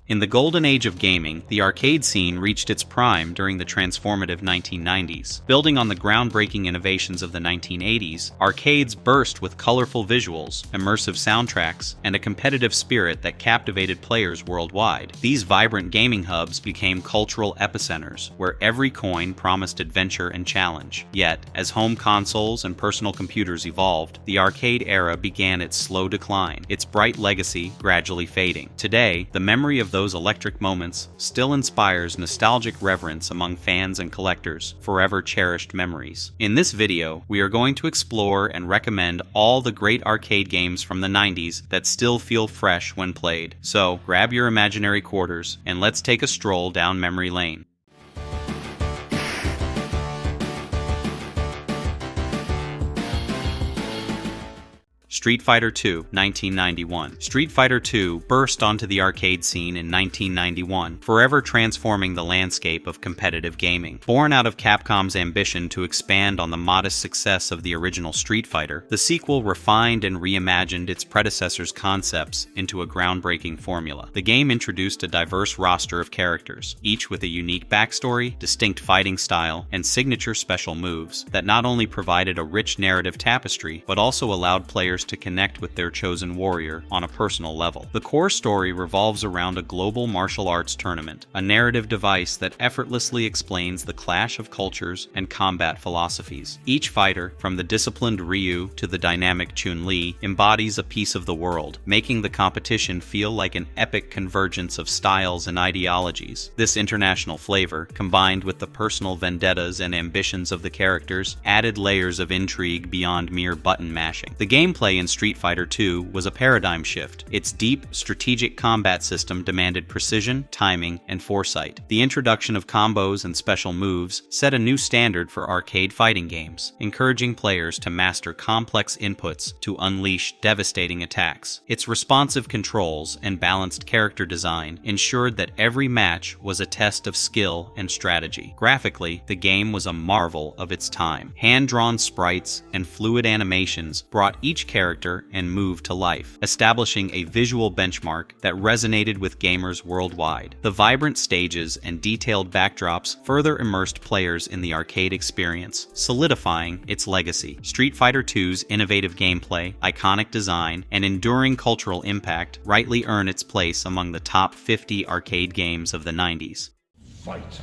In the golden age of gaming, the arcade scene reached its prime during the transformative 1990s. Building on the groundbreaking innovations of the 1980s, arcades burst with colorful visuals, immersive soundtracks, and a competitive spirit that captivated players worldwide. These vibrant gaming hubs became cultural epicenters, where every coin promised adventure and challenge. Yet, as home consoles and personal computers evolved, the arcade era began its slow decline, its bright legacy gradually fading. Today, the memory of those electric moments still inspires nostalgic reverence among fans and collectors, forever cherished memories. In this video, we are going to explore and recommend all the great arcade games from the 90s that still feel fresh when played. So, grab your imaginary quarters and let's take a stroll down memory lane. Street Fighter II, 1991. Street Fighter II burst onto the arcade scene in 1991, forever transforming the landscape of competitive gaming. Born out of Capcom's ambition to expand on the modest success of the original Street Fighter, the sequel refined and reimagined its predecessor's concepts into a groundbreaking formula. The game introduced a diverse roster of characters, each with a unique backstory, distinct fighting style, and signature special moves that not only provided a rich narrative tapestry, but also allowed players to connect with their chosen warrior on a personal level. The core story revolves around a global martial arts tournament, a narrative device that effortlessly explains the clash of cultures and combat philosophies. Each fighter, from the disciplined Ryu to the dynamic Chun-Li, embodies a piece of the world, making the competition feel like an epic convergence of styles and ideologies. This international flavor, combined with the personal vendettas and ambitions of the characters, added layers of intrigue beyond mere button mashing. The gameplay in Street Fighter II was a paradigm shift. Its deep, strategic combat system demanded precision, timing, and foresight. The introduction of combos and special moves set a new standard for arcade fighting games, encouraging players to master complex inputs to unleash devastating attacks. Its responsive controls and balanced character design ensured that every match was a test of skill and strategy. Graphically, the game was a marvel of its time. Hand-drawn sprites and fluid animations brought each character and move to life, establishing a visual benchmark that resonated with gamers worldwide. The vibrant stages and detailed backdrops further immersed players in the arcade experience, solidifying its legacy. Street Fighter II's innovative gameplay, iconic design, and enduring cultural impact rightly earn its place among the top 50 arcade games of the 90s. Fight!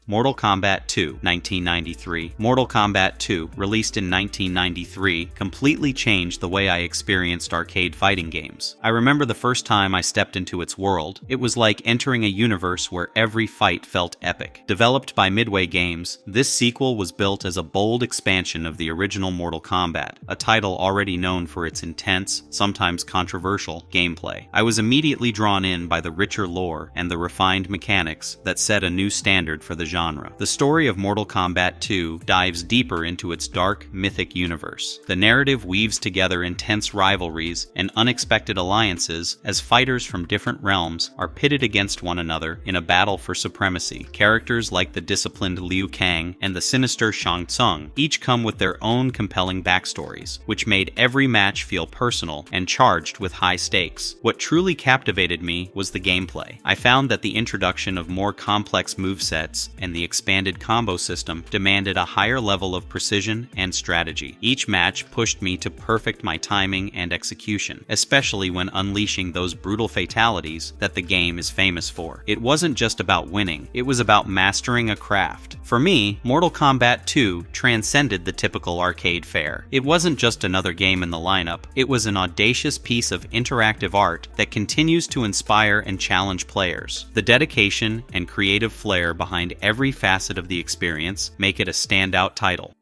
Mortal Kombat 2, 1993. Mortal Kombat 2, released in 1993, completely changed the way I experienced arcade fighting games. I remember the first time I stepped into its world. It was like entering a universe where every fight felt epic. Developed by Midway Games, this sequel was built as a bold expansion of the original Mortal Kombat, a title already known for its intense, sometimes controversial, gameplay. I was immediately drawn in by the richer lore and the refined mechanics that set a new standard for the genre. The story of Mortal Kombat 2 dives deeper into its dark, mythic universe. The narrative weaves together intense rivalries and unexpected alliances as fighters from different realms are pitted against one another in a battle for supremacy. Characters like the disciplined Liu Kang and the sinister Shang Tsung each come with their own compelling backstories, which made every match feel personal and charged with high stakes. What truly captivated me was the gameplay. I found that the introduction of more complex movesets and the expanded combo system demanded a higher level of precision and strategy. Each match pushed me to perfect my timing and execution, especially when unleashing those brutal fatalities that the game is famous for. It wasn't just about winning, it was about mastering a craft. For me, Mortal Kombat 2 transcended the typical arcade fare. It wasn't just another game in the lineup, it was an audacious piece of interactive art that continues to inspire and challenge players. The dedication and creative flair behind every facet of the experience make it a standout title.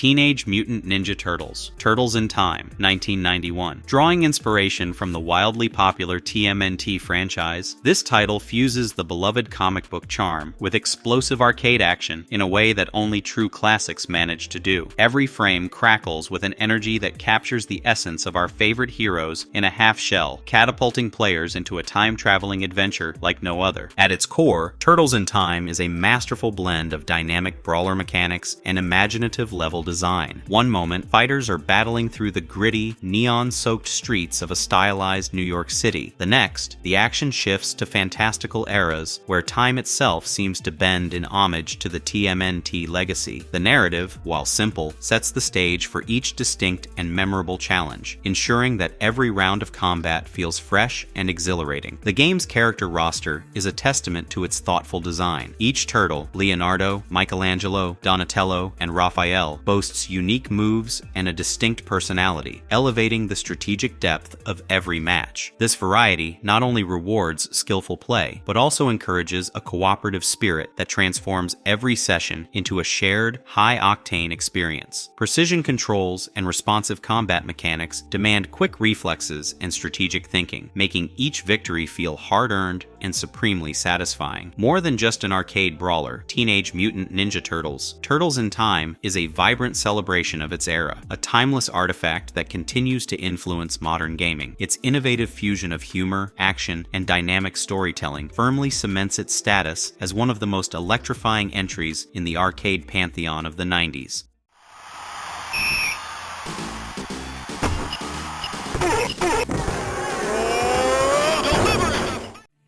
Teenage Mutant Ninja Turtles, Turtles in Time, 1991. Drawing inspiration from the wildly popular TMNT franchise, this title fuses the beloved comic book charm with explosive arcade action in a way that only true classics manage to do. Every frame crackles with an energy that captures the essence of our favorite heroes in a half shell, catapulting players into a time-traveling adventure like no other. At its core, Turtles in Time is a masterful blend of dynamic brawler mechanics and imaginative level design. One moment, fighters are battling through the gritty, neon-soaked streets of a stylized New York City. The next, the action shifts to fantastical eras where time itself seems to bend in homage to the TMNT legacy. The narrative, while simple, sets the stage for each distinct and memorable challenge, ensuring that every round of combat feels fresh and exhilarating. The game's character roster is a testament to its thoughtful design. Each turtle, Leonardo, Michelangelo, Donatello, and Raphael, boasts unique moves and a distinct personality, elevating the strategic depth of every match. This variety not only rewards skillful play, but also encourages a cooperative spirit that transforms every session into a shared, high-octane experience. Precision controls and responsive combat mechanics demand quick reflexes and strategic thinking, making each victory feel hard-earned and supremely satisfying. More than just an arcade brawler, Teenage Mutant Ninja Turtles, Turtles in Time is a vibrant celebration of its era, a timeless artifact that continues to influence modern gaming. Its innovative fusion of humor, action, and dynamic storytelling firmly cements its status as one of the most electrifying entries in the arcade pantheon of the 90s.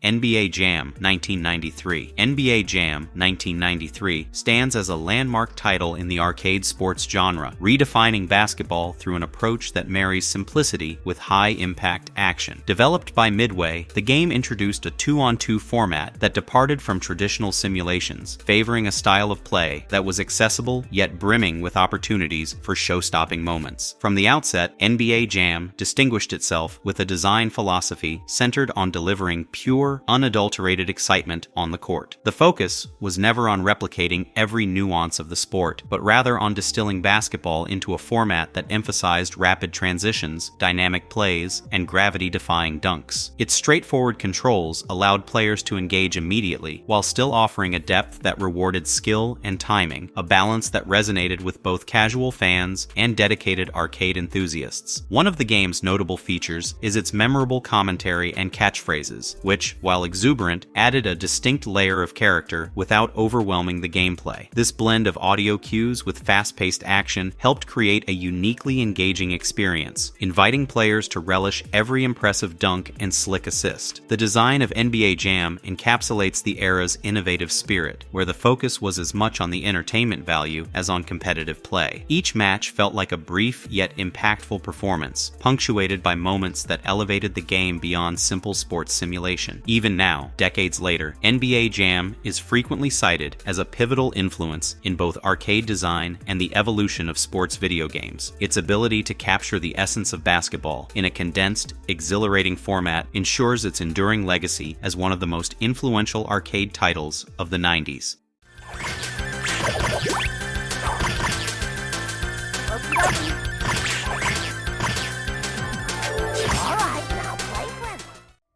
NBA Jam 1993. NBA Jam 1993 stands as a landmark title in the arcade sports genre, redefining basketball through an approach that marries simplicity with high-impact action. Developed by Midway, the game introduced a 2-on-2 format that departed from traditional simulations, favoring a style of play that was accessible yet brimming with opportunities for show-stopping moments. From the outset, NBA Jam distinguished itself with a design philosophy centered on delivering pure, unadulterated excitement on the court. The focus was never on replicating every nuance of the sport, but rather on distilling basketball into a format that emphasized rapid transitions, dynamic plays, and gravity-defying dunks. Its straightforward controls allowed players to engage immediately, while still offering a depth that rewarded skill and timing, a balance that resonated with both casual fans and dedicated arcade enthusiasts. One of the game's notable features is its memorable commentary and catchphrases, which, while exuberant, added a distinct layer of character without overwhelming the gameplay. This blend of audio cues with fast-paced action helped create a uniquely engaging experience, inviting players to relish every impressive dunk and slick assist. The design of NBA Jam encapsulates the era's innovative spirit, where the focus was as much on the entertainment value as on competitive play. Each match felt like a brief yet impactful performance, punctuated by moments that elevated the game beyond simple sports simulation. Even now, decades later, NBA Jam is frequently cited as a pivotal influence in both arcade design and the evolution of sports video games. Its ability to capture the essence of basketball in a condensed, exhilarating format ensures its enduring legacy as one of the most influential arcade titles of the 90s.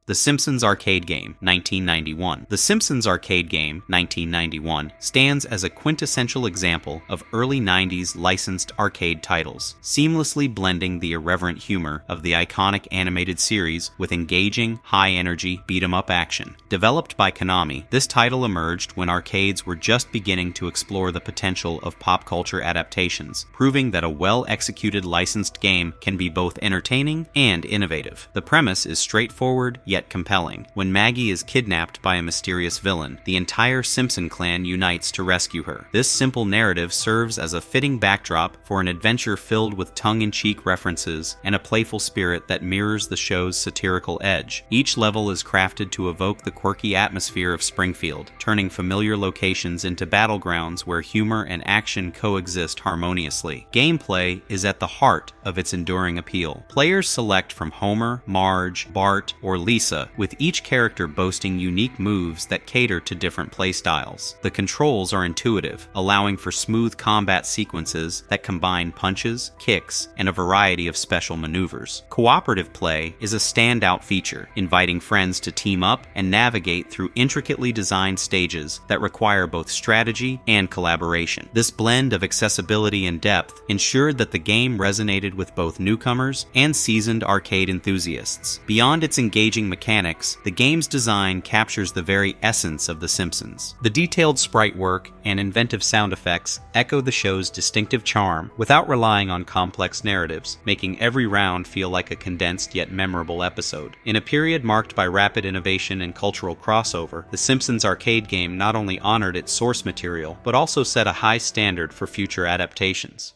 The Simpsons arcade game, 1991. The Simpsons arcade game, 1991, stands as a quintessential example of early 90s licensed arcade titles, seamlessly blending the irreverent humor of the iconic animated series with engaging, high-energy beat-em-up action. Developed by Konami, this title emerged when arcades were just beginning to explore the potential of pop culture adaptations, proving that a well-executed licensed game can be both entertaining and innovative. The premise is straightforward yet compelling. When Maggie is kidnapped by a mysterious villain, the entire Simpson clan unites to rescue her. This simple narrative serves as a fitting backdrop for an adventure filled with tongue-in-cheek references and a playful spirit that mirrors the show's satirical edge. Each level is crafted to evoke the quirky atmosphere of Springfield, turning familiar locations into battlegrounds where humor and action coexist harmoniously. Gameplay is at the heart of its enduring appeal. Players select from Homer, Marge, Bart, or Lisa USA, with each character boasting unique moves that cater to different playstyles. The controls are intuitive, allowing for smooth combat sequences that combine punches, kicks, and a variety of special maneuvers. Cooperative play is a standout feature, inviting friends to team up and navigate through intricately designed stages that require both strategy and collaboration. This blend of accessibility and depth ensured that the game resonated with both newcomers and seasoned arcade enthusiasts. Beyond its engaging mechanics, the game's design captures the very essence of The Simpsons. The detailed sprite work and inventive sound effects echo the show's distinctive charm without relying on complex narratives, making every round feel like a condensed yet memorable episode. In a period marked by rapid innovation and cultural crossover, The Simpsons arcade game not only honored its source material, but also set a high standard for future adaptations.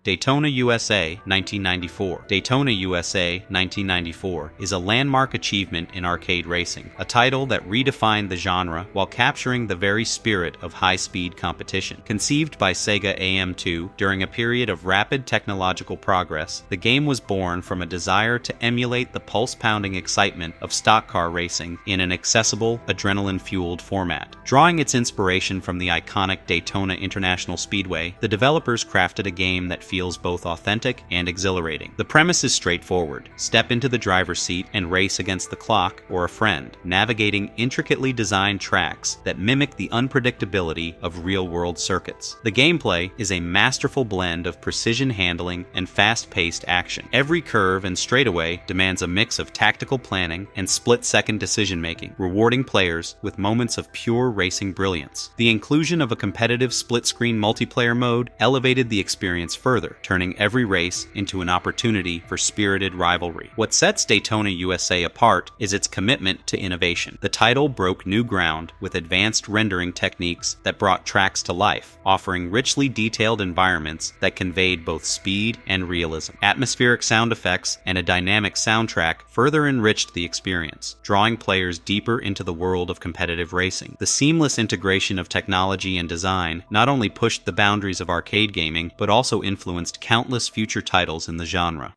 Daytona USA 1994. Daytona USA 1994 is a landmark achievement in arcade racing, a title that redefined the genre while capturing the very spirit of high-speed competition. Conceived by Sega AM2 during a period of rapid technological progress, the game was born from a desire to emulate the pulse-pounding excitement of stock car racing in an accessible, adrenaline-fueled format. Drawing its inspiration from the iconic Daytona International Speedway, the developers crafted a game that feels both authentic and exhilarating. The premise is straightforward. Step into the driver's seat and race against the clock or a friend, navigating intricately designed tracks that mimic the unpredictability of real-world circuits. The gameplay is a masterful blend of precision handling and fast-paced action. Every curve and straightaway demands a mix of tactical planning and split-second decision-making, rewarding players with moments of pure racing brilliance. The inclusion of a competitive split-screen multiplayer mode elevated the experience further, turning every race into an opportunity for spirited rivalry. What sets Daytona USA apart is its commitment to innovation. The title broke new ground with advanced rendering techniques that brought tracks to life, offering richly detailed environments that conveyed both speed and realism. Atmospheric sound effects and a dynamic soundtrack further enriched the experience, drawing players deeper into the world of competitive racing. The seamless integration of technology and design not only pushed the boundaries of arcade gaming, but also influenced countless future titles in the genre.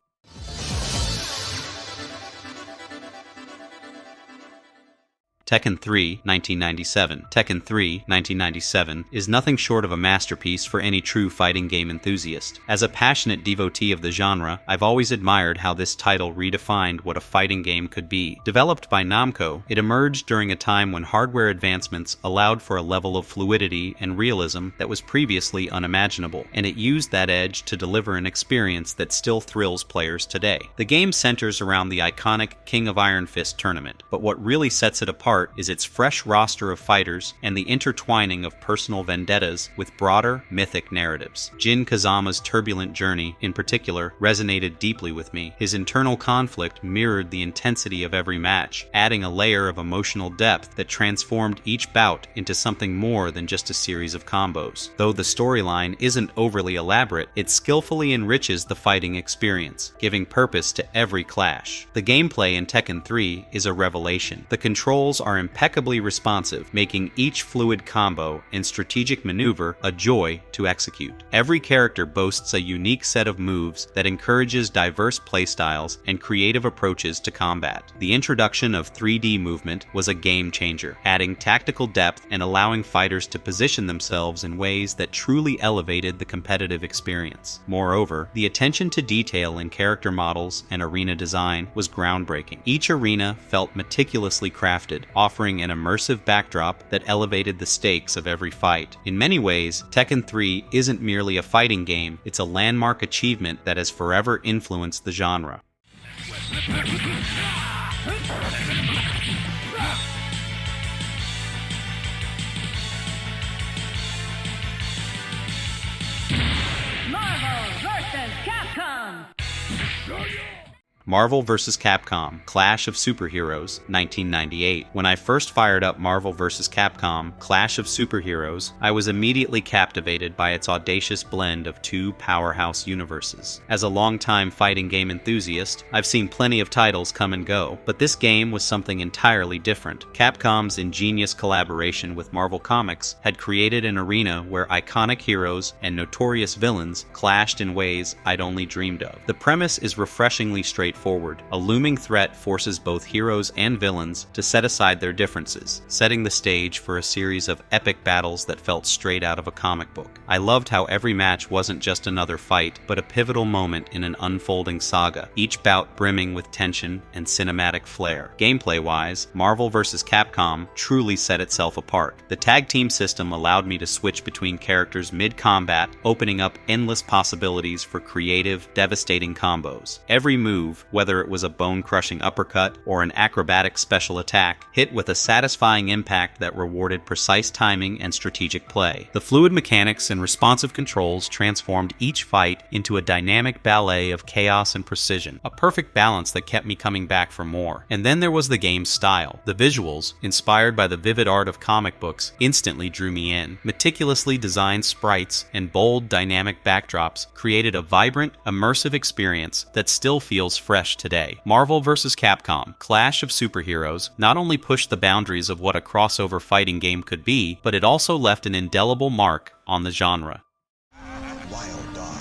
Tekken 3, 1997. Tekken 3, 1997 is nothing short of a masterpiece for any true fighting game enthusiast. As a passionate devotee of the genre, I've always admired how this title redefined what a fighting game could be. Developed by Namco, it emerged during a time when hardware advancements allowed for a level of fluidity and realism that was previously unimaginable, and it used that edge to deliver an experience that still thrills players today. The game centers around the iconic King of Iron Fist tournament, but what really sets it apart is its fresh roster of fighters and the intertwining of personal vendettas with broader, mythic narratives. Jin Kazama's turbulent journey, in particular, resonated deeply with me. His internal conflict mirrored the intensity of every match, adding a layer of emotional depth that transformed each bout into something more than just a series of combos. Though the storyline isn't overly elaborate, it skillfully enriches the fighting experience, giving purpose to every clash. The gameplay in Tekken 3 is a revelation. The controls are impeccably responsive, making each fluid combo and strategic maneuver a joy to execute. Every character boasts a unique set of moves that encourages diverse playstyles and creative approaches to combat. The introduction of 3D movement was a game changer, adding tactical depth and allowing fighters to position themselves in ways that truly elevated the competitive experience. Moreover, the attention to detail in character models and arena design was groundbreaking. Each arena felt meticulously crafted, offering an immersive backdrop that elevated the stakes of every fight. In many ways, Tekken 3 isn't merely a fighting game, it's a landmark achievement that has forever influenced the genre. Marvel vs. Capcom! Marvel vs. Capcom Clash of Superheroes 1998. When I first fired up Marvel vs. Capcom Clash of Superheroes, I was immediately captivated by its audacious blend of two powerhouse universes. As a longtime fighting game enthusiast, I've seen plenty of titles come and go, but this game was something entirely different. Capcom's ingenious collaboration with Marvel Comics had created an arena where iconic heroes and notorious villains clashed in ways I'd only dreamed of. The premise is refreshingly straightforward. A looming threat forces both heroes and villains to set aside their differences, setting the stage for a series of epic battles that felt straight out of a comic book. I loved how every match wasn't just another fight, but a pivotal moment in an unfolding saga, each bout brimming with tension and cinematic flair. Gameplay-wise, Marvel vs. Capcom truly set itself apart. The tag team system allowed me to switch between characters mid-combat, opening up endless possibilities for creative, devastating combos. Every move, whether it was a bone-crushing uppercut or an acrobatic special attack, hit with a satisfying impact that rewarded precise timing and strategic play. The fluid mechanics and responsive controls transformed each fight into a dynamic ballet of chaos and precision, a perfect balance that kept me coming back for more. And then there was the game's style. The visuals, inspired by the vivid art of comic books, instantly drew me in. Meticulously designed sprites and bold, dynamic backdrops created a vibrant, immersive experience that still feels fresh today. Marvel vs. Capcom Clash of Superheroes not only pushed the boundaries of what a crossover fighting game could be, but it also left an indelible mark on the genre. Wild Dog.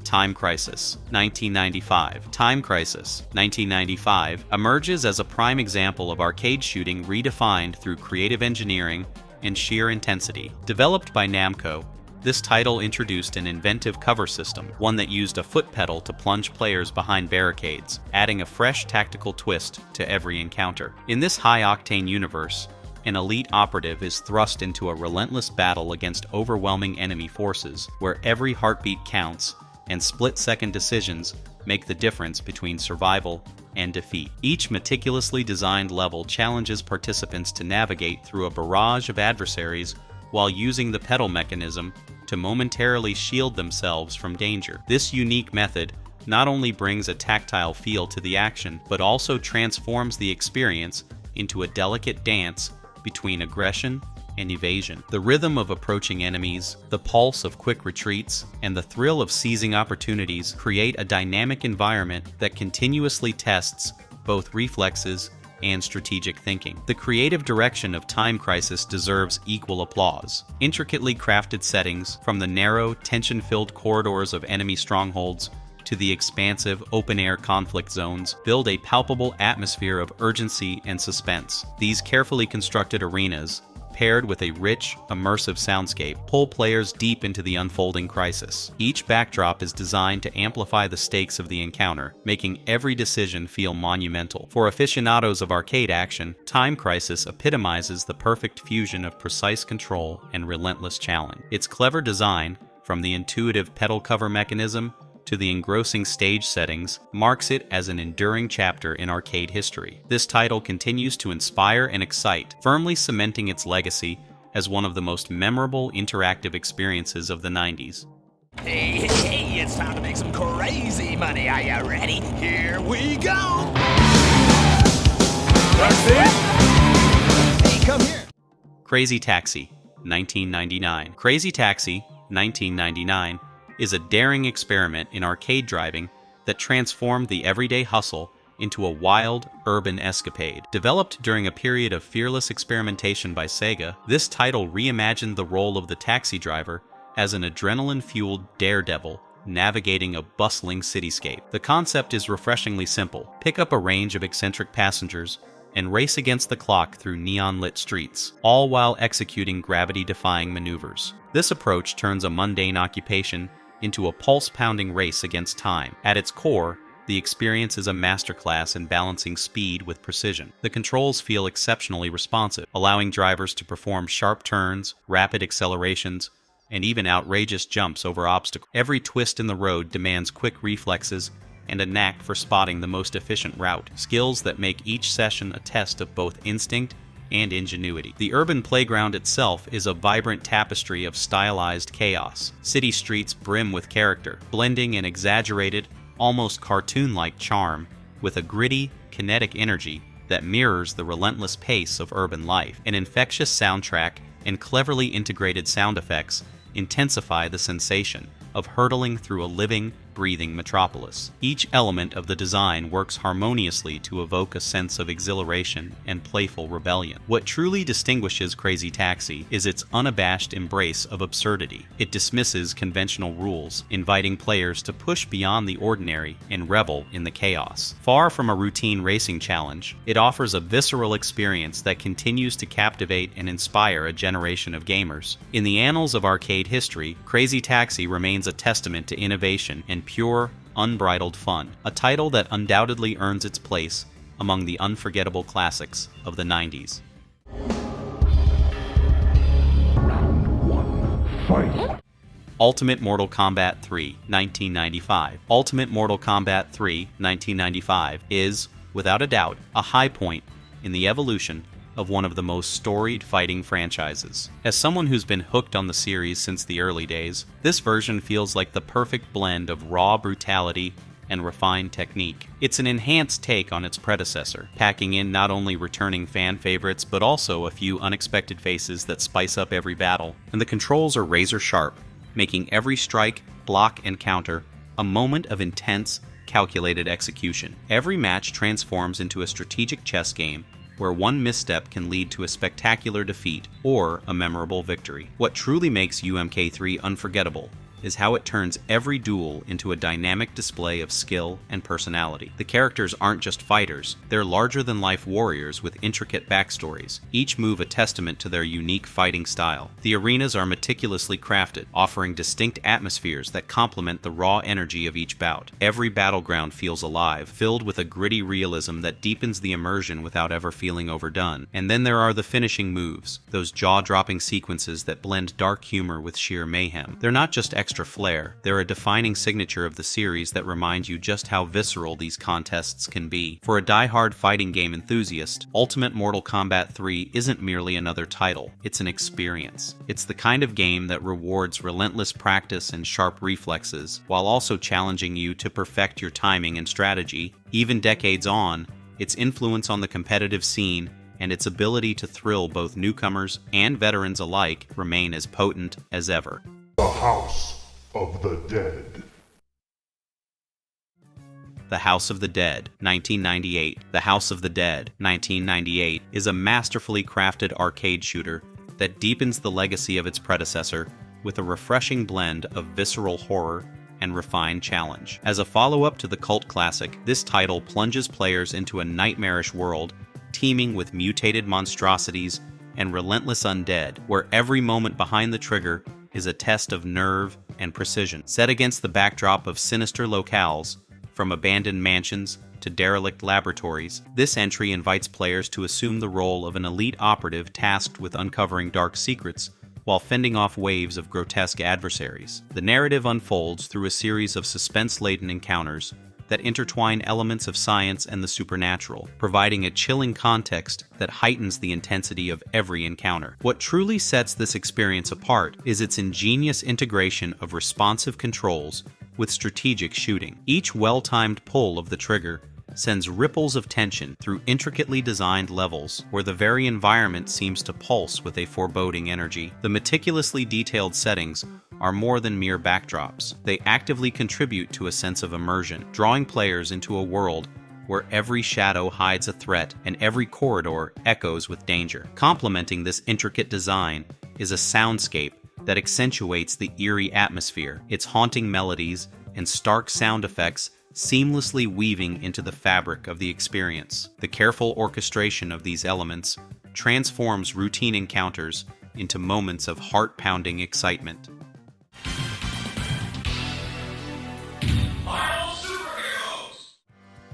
Time Crisis 1995. Time Crisis 1995 emerges as a prime example of arcade shooting redefined through creative engineering and sheer intensity. Developed by Namco, this title introduced an inventive cover system, one that used a foot pedal to plunge players behind barricades, adding a fresh tactical twist to every encounter. In this high-octane universe, an elite operative is thrust into a relentless battle against overwhelming enemy forces, where every heartbeat counts and split-second decisions make the difference between survival and defeat. Each meticulously designed level challenges participants to navigate through a barrage of adversaries while using the pedal mechanism to momentarily shield themselves from danger. This unique method not only brings a tactile feel to the action, but also transforms the experience into a delicate dance between aggression and evasion. The rhythm of approaching enemies, the pulse of quick retreats, and the thrill of seizing opportunities create a dynamic environment that continuously tests both reflexes and strategic thinking. The creative direction of Time Crisis deserves equal applause. Intricately crafted settings, from the narrow, tension-filled corridors of enemy strongholds to the expansive, open-air conflict zones, build a palpable atmosphere of urgency and suspense. These carefully constructed arenas, paired with a rich, immersive soundscape, pull players deep into the unfolding crisis. Each backdrop is designed to amplify the stakes of the encounter, making every decision feel monumental. For aficionados of arcade action, Time Crisis epitomizes the perfect fusion of precise control and relentless challenge. Its clever design, from the intuitive pedal cover mechanism to the engrossing stage settings, marks it as an enduring chapter in arcade history. This title continues to inspire and excite, firmly cementing its legacy as one of the most memorable interactive experiences of the 90s. Hey, it's time to make some crazy money. Are you ready? Here we go! That's it! Hey, come here! Crazy Taxi, 1999. Crazy Taxi, 1999, is a daring experiment in arcade driving that transformed the everyday hustle into a wild, urban escapade. Developed during a period of fearless experimentation by Sega, this title reimagined the role of the taxi driver as an adrenaline-fueled daredevil navigating a bustling cityscape. The concept is refreshingly simple. Pick up a range of eccentric passengers and race against the clock through neon-lit streets, all while executing gravity-defying maneuvers. This approach turns a mundane occupation into a pulse-pounding race against time. At its core, the experience is a masterclass in balancing speed with precision. The controls feel exceptionally responsive, allowing drivers to perform sharp turns, rapid accelerations, and even outrageous jumps over obstacles. Every twist in the road demands quick reflexes and a knack for spotting the most efficient route, skills that make each session a test of both instinct and ingenuity. The urban playground itself is a vibrant tapestry of stylized chaos. City streets brim with character, blending an exaggerated, almost cartoon-like charm with a gritty, kinetic energy that mirrors the relentless pace of urban life. An infectious soundtrack and cleverly integrated sound effects intensify the sensation of hurtling through a living, breathing metropolis. Each element of the design works harmoniously to evoke a sense of exhilaration and playful rebellion. What truly distinguishes Crazy Taxi is its unabashed embrace of absurdity. It dismisses conventional rules, inviting players to push beyond the ordinary and revel in the chaos. Far from a routine racing challenge, it offers a visceral experience that continues to captivate and inspire a generation of gamers. In the annals of arcade history, Crazy Taxi remains a testament to innovation and pure, unbridled fun, a title that undoubtedly earns its place among the unforgettable classics of the 90s. Round 1, fight! Ultimate Mortal Kombat 3, 1995. Ultimate Mortal Kombat 3, 1995 is, without a doubt, a high point in the evolution of one of the most storied fighting franchises. As someone who's been hooked on the series since the early days, this version feels like the perfect blend of raw brutality and refined technique. It's an enhanced take on its predecessor, packing in not only returning fan favorites but also a few unexpected faces that spice up every battle. And the controls are razor sharp, making every strike, block, and counter a moment of intense, calculated execution. Every match transforms into a strategic chess game where one misstep can lead to a spectacular defeat or a memorable victory. What truly makes UMK3 unforgettable is how it turns every duel into a dynamic display of skill and personality. The characters aren't just fighters, they're larger-than-life warriors with intricate backstories, each move a testament to their unique fighting style. The arenas are meticulously crafted, offering distinct atmospheres that complement the raw energy of each bout. Every battleground feels alive, filled with a gritty realism that deepens the immersion without ever feeling overdone. And then there are the finishing moves, those jaw-dropping sequences that blend dark humor with sheer mayhem. They're not just extra flair, they're a defining signature of the series that remind you just how visceral these contests can be. For a die-hard fighting game enthusiast, Ultimate Mortal Kombat 3 isn't merely another title, it's an experience. It's the kind of game that rewards relentless practice and sharp reflexes, while also challenging you to perfect your timing and strategy. Even decades on, its influence on the competitive scene and its ability to thrill both newcomers and veterans alike remain as potent as ever. The House of the Dead. The House of the Dead, 1998. The House of the Dead, 1998 is a masterfully crafted arcade shooter that deepens the legacy of its predecessor with a refreshing blend of visceral horror and refined challenge. As a follow-up to the cult classic, this title plunges players into a nightmarish world teeming with mutated monstrosities and relentless undead, where every moment behind the trigger is a test of nerve and precision. Set against the backdrop of sinister locales, from abandoned mansions to derelict laboratories, this entry invites players to assume the role of an elite operative tasked with uncovering dark secrets while fending off waves of grotesque adversaries. The narrative unfolds through a series of suspense-laden encounters that intertwine elements of science and the supernatural, providing a chilling context that heightens the intensity of every encounter. What truly sets this experience apart is its ingenious integration of responsive controls with strategic shooting. Each well-timed pull of the trigger sends ripples of tension through intricately designed levels where the very environment seems to pulse with a foreboding energy. The meticulously detailed settings are more than mere backdrops. They actively contribute to a sense of immersion, drawing players into a world where every shadow hides a threat and every corridor echoes with danger. Complementing this intricate design is a soundscape that accentuates the eerie atmosphere, its haunting melodies and stark sound effects seamlessly weaving into the fabric of the experience. The careful orchestration of these elements transforms routine encounters into moments of heart-pounding excitement.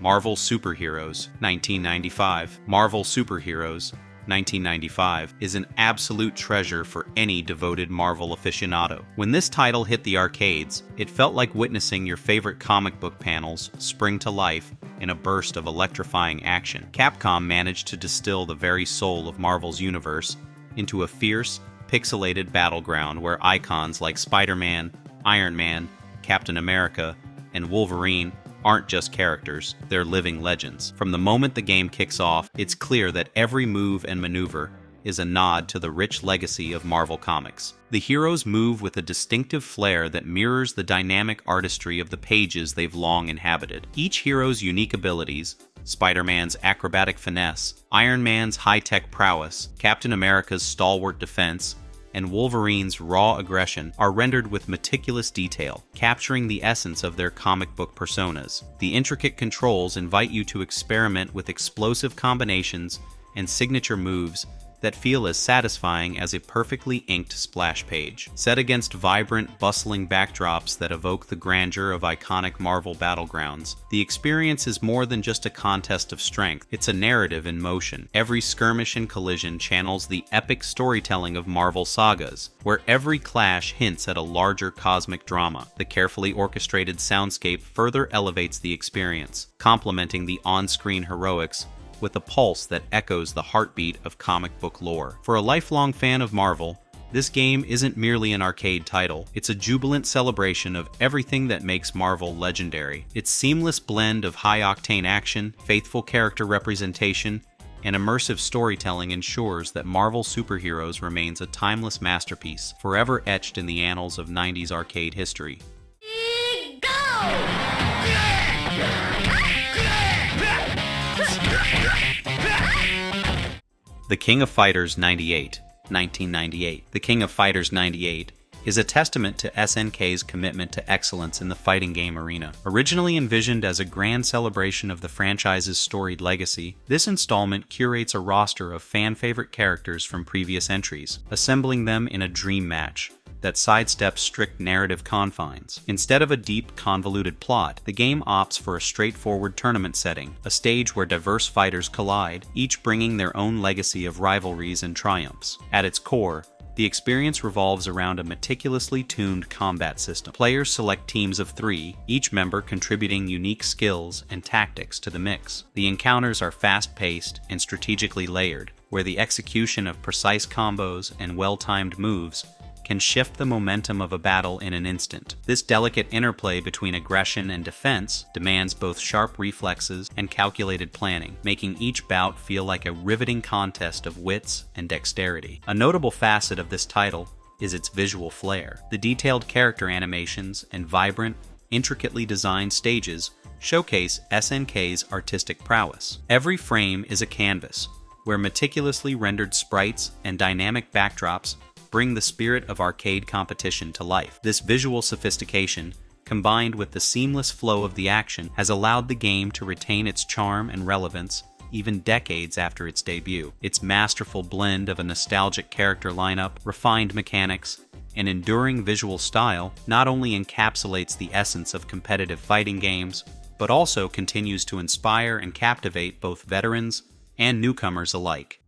Marvel Superheroes, 1995. Marvel Superheroes 1995, is an absolute treasure for any devoted Marvel aficionado. When this title hit the arcades, it felt like witnessing your favorite comic book panels spring to life in a burst of electrifying action. Capcom managed to distill the very soul of Marvel's universe into a fierce, pixelated battleground where icons like Spider-Man, Iron Man, Captain America, and Wolverine aren't just characters, they're living legends. From the moment the game kicks off, it's clear that every move and maneuver is a nod to the rich legacy of Marvel Comics. The heroes move with a distinctive flair that mirrors the dynamic artistry of the pages they've long inhabited. Each hero's unique abilities, Spider-Man's acrobatic finesse, Iron Man's high-tech prowess, Captain America's stalwart defense, and Wolverine's raw aggression are rendered with meticulous detail, capturing the essence of their comic book personas. The intricate controls invite you to experiment with explosive combinations and signature moves that feel as satisfying as a perfectly inked splash page. Set against vibrant, bustling backdrops that evoke the grandeur of iconic Marvel battlegrounds, the experience is more than just a contest of strength, it's a narrative in motion. Every skirmish and collision channels the epic storytelling of Marvel sagas, where every clash hints at a larger cosmic drama. The carefully orchestrated soundscape further elevates the experience, complementing the on-screen heroics with a pulse that echoes the heartbeat of comic book lore. For a lifelong fan of Marvel, this game isn't merely an arcade title, it's a jubilant celebration of everything that makes Marvel legendary. Its seamless blend of high-octane action, faithful character representation, and immersive storytelling ensures that Marvel Superheroes remains a timeless masterpiece, forever etched in the annals of 90s arcade history. The King of Fighters 98, 1998. The King of Fighters 98 is a testament to SNK's commitment to excellence in the fighting game arena. Originally envisioned as a grand celebration of the franchise's storied legacy, this installment curates a roster of fan-favorite characters from previous entries, assembling them in a dream match that sidesteps strict narrative confines. Instead of a deep, convoluted plot, the game opts for a straightforward tournament setting, a stage where diverse fighters collide, each bringing their own legacy of rivalries and triumphs. At its core, the experience revolves around a meticulously tuned combat system. Players select teams of 3, each member contributing unique skills and tactics to the mix. The encounters are fast-paced and strategically layered, where the execution of precise combos and well-timed moves can shift the momentum of a battle in an instant. This delicate interplay between aggression and defense demands both sharp reflexes and calculated planning, making each bout feel like a riveting contest of wits and dexterity. A notable facet of this title is its visual flair. The detailed character animations and vibrant, intricately designed stages showcase SNK's artistic prowess. Every frame is a canvas, where meticulously rendered sprites and dynamic backdrops bring the spirit of arcade competition to life. This visual sophistication, combined with the seamless flow of the action, has allowed the game to retain its charm and relevance even decades after its debut. Its masterful blend of a nostalgic character lineup, refined mechanics, and enduring visual style not only encapsulates the essence of competitive fighting games, but also continues to inspire and captivate both veterans and newcomers alike.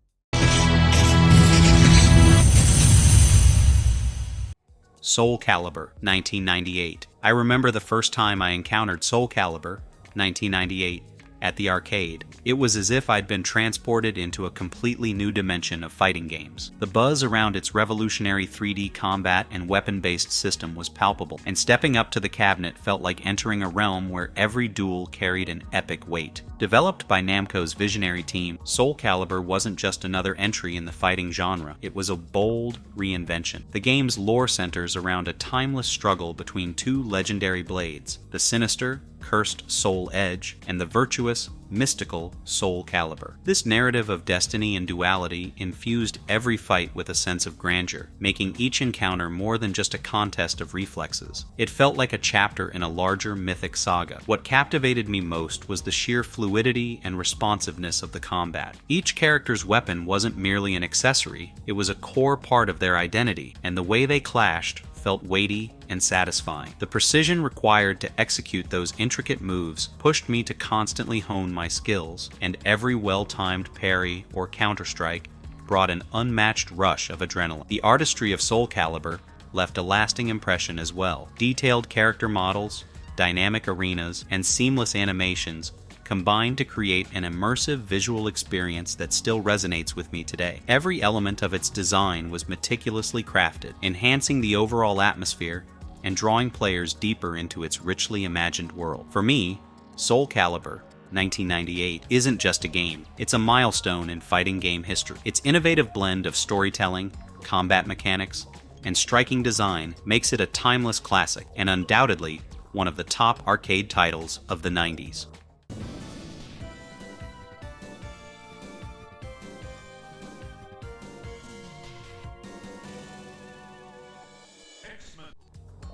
Soulcalibur, 1998. I remember the first time I encountered Soulcalibur, 1998, at the arcade. It was as if I'd been transported into a completely new dimension of fighting games. The buzz around its revolutionary 3D combat and weapon-based system was palpable, and stepping up to the cabinet felt like entering a realm where every duel carried an epic weight. Developed by Namco's visionary team, Soulcalibur wasn't just another entry in the fighting genre, it was a bold reinvention. The game's lore centers around a timeless struggle between two legendary blades, the sinister, cursed Soul Edge, and the virtuous, mystical Soulcalibur. This narrative of destiny and duality infused every fight with a sense of grandeur, making each encounter more than just a contest of reflexes. It felt like a chapter in a larger mythic saga. What captivated me most was the sheer fluidity and responsiveness of the combat. Each character's weapon wasn't merely an accessory, it was a core part of their identity, and the way they clashed felt weighty and satisfying. The precision required to execute those intricate moves pushed me to constantly hone my skills, and every well-timed parry or counter-strike brought an unmatched rush of adrenaline. The artistry of Soulcalibur left a lasting impression as well. Detailed character models, dynamic arenas, and seamless animations combined to create an immersive visual experience that still resonates with me today. Every element of its design was meticulously crafted, enhancing the overall atmosphere and drawing players deeper into its richly imagined world. For me, Soulcalibur 1998 isn't just a game, it's a milestone in fighting game history. Its innovative blend of storytelling, combat mechanics, and striking design makes it a timeless classic and undoubtedly one of the top arcade titles of the 90s.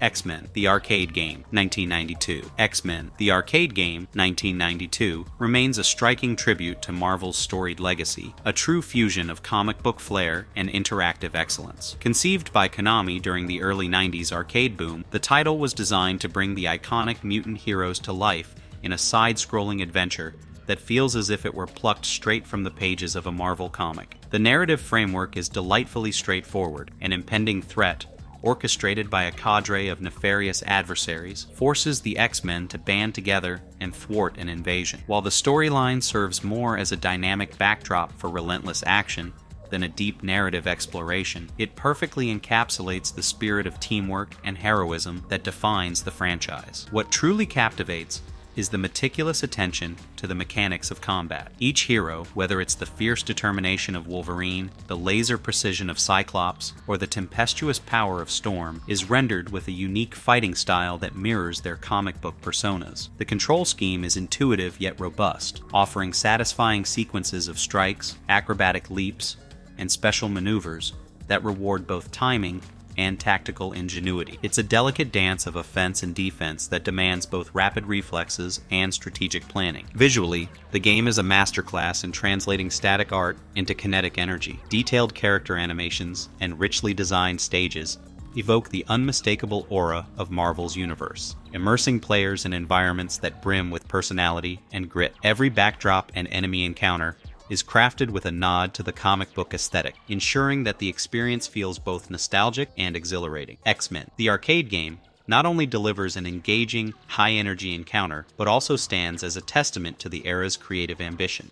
XMen, the arcade game, 1992. XMen, the arcade game, 1992, remains a striking tribute to Marvel's storied legacy, a true fusion of comic book flair and interactive excellence. Conceived by Konami during the early 90s arcade boom, the title was designed to bring the iconic mutant heroes to life in a side-scrolling adventure that feels as if it were plucked straight from the pages of a Marvel comic. The narrative framework is delightfully straightforward. An impending threat, orchestrated by a cadre of nefarious adversaries, forces the X-Men to band together and thwart an invasion. While the storyline serves more as a dynamic backdrop for relentless action than a deep narrative exploration, it perfectly encapsulates the spirit of teamwork and heroism that defines the franchise. What truly captivates is the meticulous attention to the mechanics of combat. Each hero, whether it's the fierce determination of Wolverine, the laser precision of Cyclops, or the tempestuous power of Storm, is rendered with a unique fighting style that mirrors their comic book personas. The control scheme is intuitive yet robust, offering satisfying sequences of strikes, acrobatic leaps, and special maneuvers that reward both timing and tactical ingenuity. It's a delicate dance of offense and defense that demands both rapid reflexes and strategic planning. Visually, the game is a masterclass in translating static art into kinetic energy. Detailed character animations and richly designed stages evoke the unmistakable aura of Marvel's universe, immersing players in environments that brim with personality and grit. Every backdrop and enemy encounter is crafted with a nod to the comic book aesthetic, ensuring that the experience feels both nostalgic and exhilarating. XMen, the arcade game, not only delivers an engaging, high-energy encounter, but also stands as a testament to the era's creative ambition.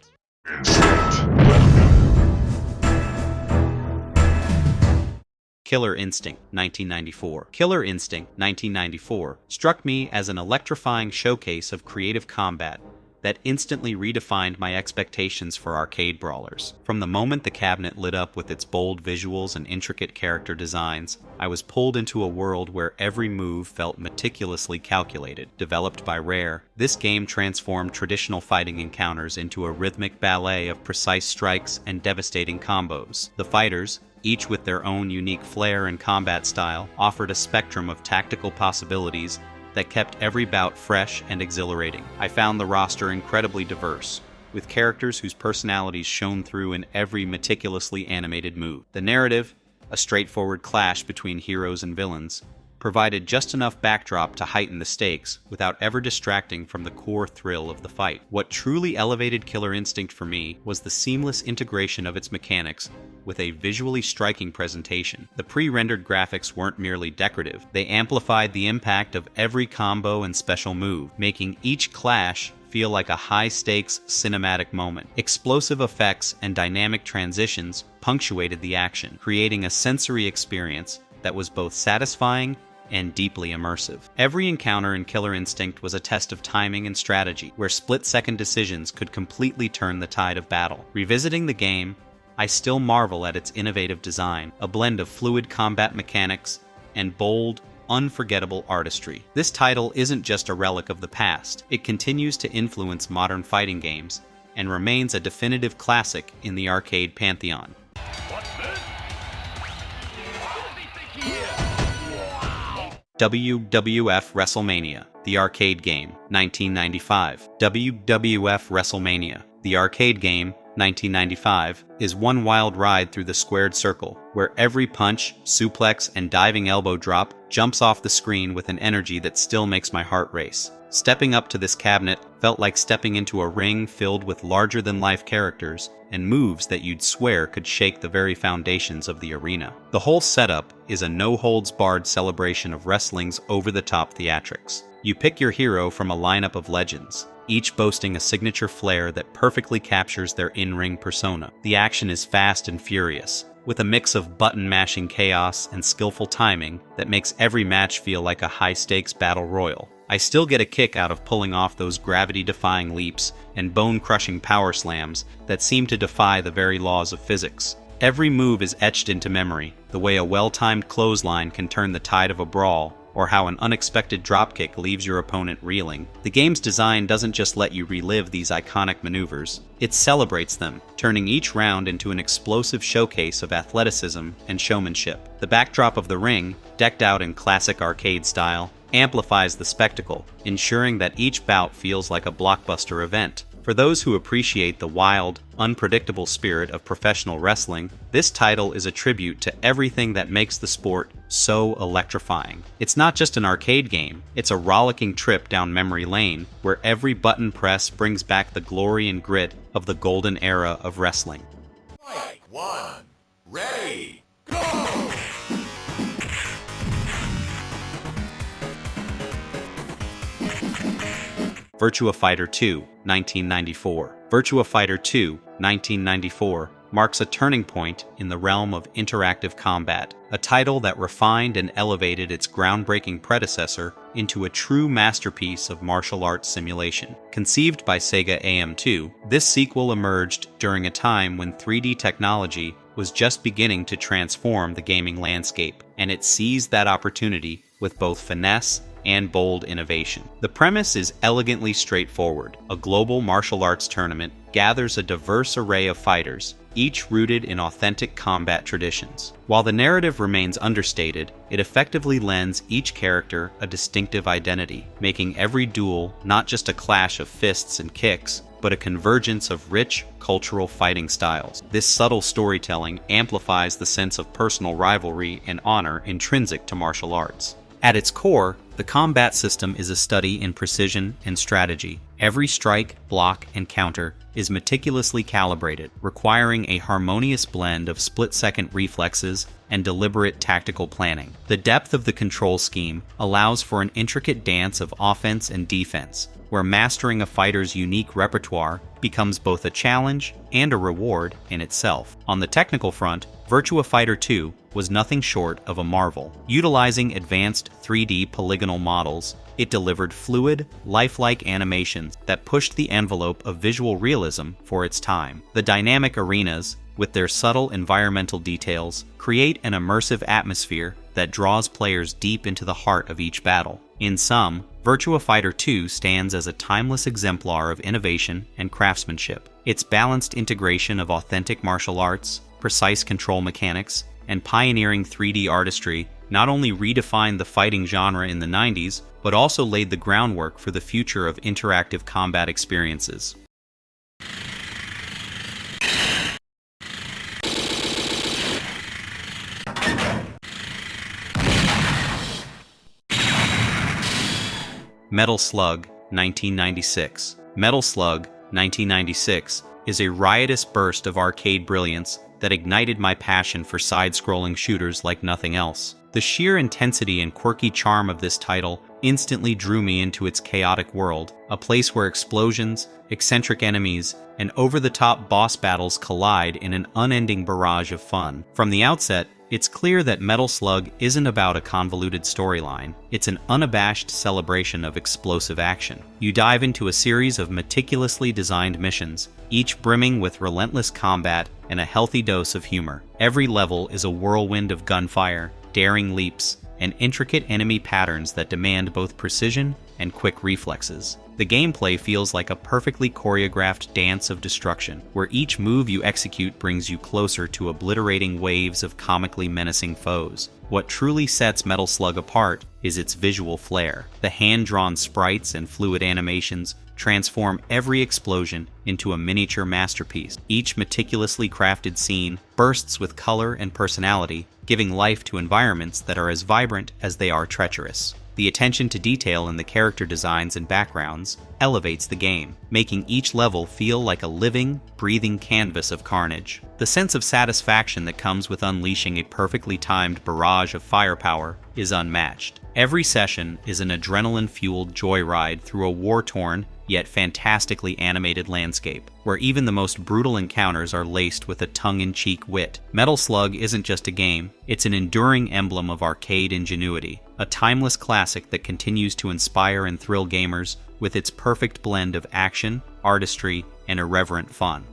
Killer Instinct 1994. Killer Instinct 1994 struck me as an electrifying showcase of creative combat that instantly redefined my expectations for arcade brawlers. From the moment the cabinet lit up with its bold visuals and intricate character designs, I was pulled into a world where every move felt meticulously calculated. Developed by Rare, this game transformed traditional fighting encounters into a rhythmic ballet of precise strikes and devastating combos. The fighters, each with their own unique flair and combat style, offered a spectrum of tactical possibilities that kept every bout fresh and exhilarating. I found the roster incredibly diverse, with characters whose personalities shone through in every meticulously animated move. The narrative, a straightforward clash between heroes and villains, provided just enough backdrop to heighten the stakes without ever distracting from the core thrill of the fight. What truly elevated Killer Instinct for me was the seamless integration of its mechanics with a visually striking presentation. The pre-rendered graphics weren't merely decorative, they amplified the impact of every combo and special move, making each clash feel like a high-stakes cinematic moment. Explosive effects and dynamic transitions punctuated the action, creating a sensory experience that was both satisfying and deeply immersive. Every encounter in Killer Instinct was a test of timing and strategy, where split-second decisions could completely turn the tide of battle. Revisiting the game, I still marvel at its innovative design, a blend of fluid combat mechanics and bold, unforgettable artistry. This title isn't just a relic of the past, it continues to influence modern fighting games and remains a definitive classic in the arcade pantheon. WWF Wrestlemania, the arcade game, 1995. WWF Wrestlemania, the arcade game, 1995, is one wild ride through the squared circle, where every punch, suplex, and diving elbow drop jumps off the screen with an energy that still makes my heart race. Stepping up to this cabinet felt like stepping into a ring filled with larger-than-life characters and moves that you'd swear could shake the very foundations of the arena. The whole setup is a no-holds-barred celebration of wrestling's over-the-top theatrics. You pick your hero from a lineup of legends, each boasting a signature flair that perfectly captures their in-ring persona. The action is fast and furious, with a mix of button-mashing chaos and skillful timing that makes every match feel like a high-stakes battle royal. I still get a kick out of pulling off those gravity-defying leaps and bone-crushing power slams that seem to defy the very laws of physics. Every move is etched into memory, the way a well-timed clothesline can turn the tide of a brawl, or how an unexpected dropkick leaves your opponent reeling. The game's design doesn't just let you relive these iconic maneuvers, it celebrates them, turning each round into an explosive showcase of athleticism and showmanship. The backdrop of the ring, decked out in classic arcade style, amplifies the spectacle, ensuring that each bout feels like a blockbuster event. For those who appreciate the wild, unpredictable spirit of professional wrestling, this title is a tribute to everything that makes the sport so electrifying. It's not just an arcade game, it's a rollicking trip down memory lane, where every button press brings back the glory and grit of the golden era of wrestling. Fight one, ready, go! Virtua Fighter 2, 1994. Virtua Fighter 2, 1994 marks a turning point in the realm of interactive combat, a title that refined and elevated its groundbreaking predecessor into a true masterpiece of martial arts simulation. Conceived by Sega AM2, this sequel emerged during a time when 3D technology was just beginning to transform the gaming landscape, and it seized that opportunity with both finesse and bold innovation. The premise is elegantly straightforward. A global martial arts tournament gathers a diverse array of fighters, each rooted in authentic combat traditions. While the narrative remains understated, it effectively lends each character a distinctive identity, making every duel not just a clash of fists and kicks, but a convergence of rich, cultural fighting styles. This subtle storytelling amplifies the sense of personal rivalry and honor intrinsic to martial arts. At its core, the combat system is a study in precision and strategy. Every strike, block, and counter is meticulously calibrated, requiring a harmonious blend of split-second reflexes and deliberate tactical planning. The depth of the control scheme allows for an intricate dance of offense and defense, where mastering a fighter's unique repertoire becomes both a challenge and a reward in itself. On the technical front, Virtua Fighter 2 was nothing short of a marvel. Utilizing advanced 3D polygonal models, it delivered fluid, lifelike animations that pushed the envelope of visual realism for its time. The dynamic arenas, with their subtle environmental details, create an immersive atmosphere that draws players deep into the heart of each battle. In sum, Virtua Fighter 2 stands as a timeless exemplar of innovation and craftsmanship. Its balanced integration of authentic martial arts, precise control mechanics, and pioneering 3D artistry not only redefined the fighting genre in the 90s, but also laid the groundwork for the future of interactive combat experiences. Metal Slug, 1996. Metal Slug, 1996 is a riotous burst of arcade brilliance that ignited my passion for side-scrolling shooters like nothing else. The sheer intensity and quirky charm of this title instantly drew me into its chaotic world, a place where explosions, eccentric enemies, and over-the-top boss battles collide in an unending barrage of fun. From the outset, it's clear that Metal Slug isn't about a convoluted storyline. It's an unabashed celebration of explosive action. You dive into a series of meticulously designed missions, each brimming with relentless combat and a healthy dose of humor. Every level is a whirlwind of gunfire, daring leaps, and intricate enemy patterns that demand both precision and quick reflexes. The gameplay feels like a perfectly choreographed dance of destruction, where each move you execute brings you closer to obliterating waves of comically menacing foes. What truly sets Metal Slug apart is its visual flair. The hand-drawn sprites and fluid animations transform every explosion into a miniature masterpiece. Each meticulously crafted scene bursts with color and personality, giving life to environments that are as vibrant as they are treacherous. The attention to detail in the character designs and backgrounds elevates the game, making each level feel like a living, breathing canvas of carnage. The sense of satisfaction that comes with unleashing a perfectly timed barrage of firepower is unmatched. Every session is an adrenaline-fueled joyride through a war-torn, yet fantastically animated landscape, where even the most brutal encounters are laced with a tongue-in-cheek wit. Metal Slug isn't just a game, it's an enduring emblem of arcade ingenuity, a timeless classic that continues to inspire and thrill gamers with its perfect blend of action, artistry, and irreverent fun.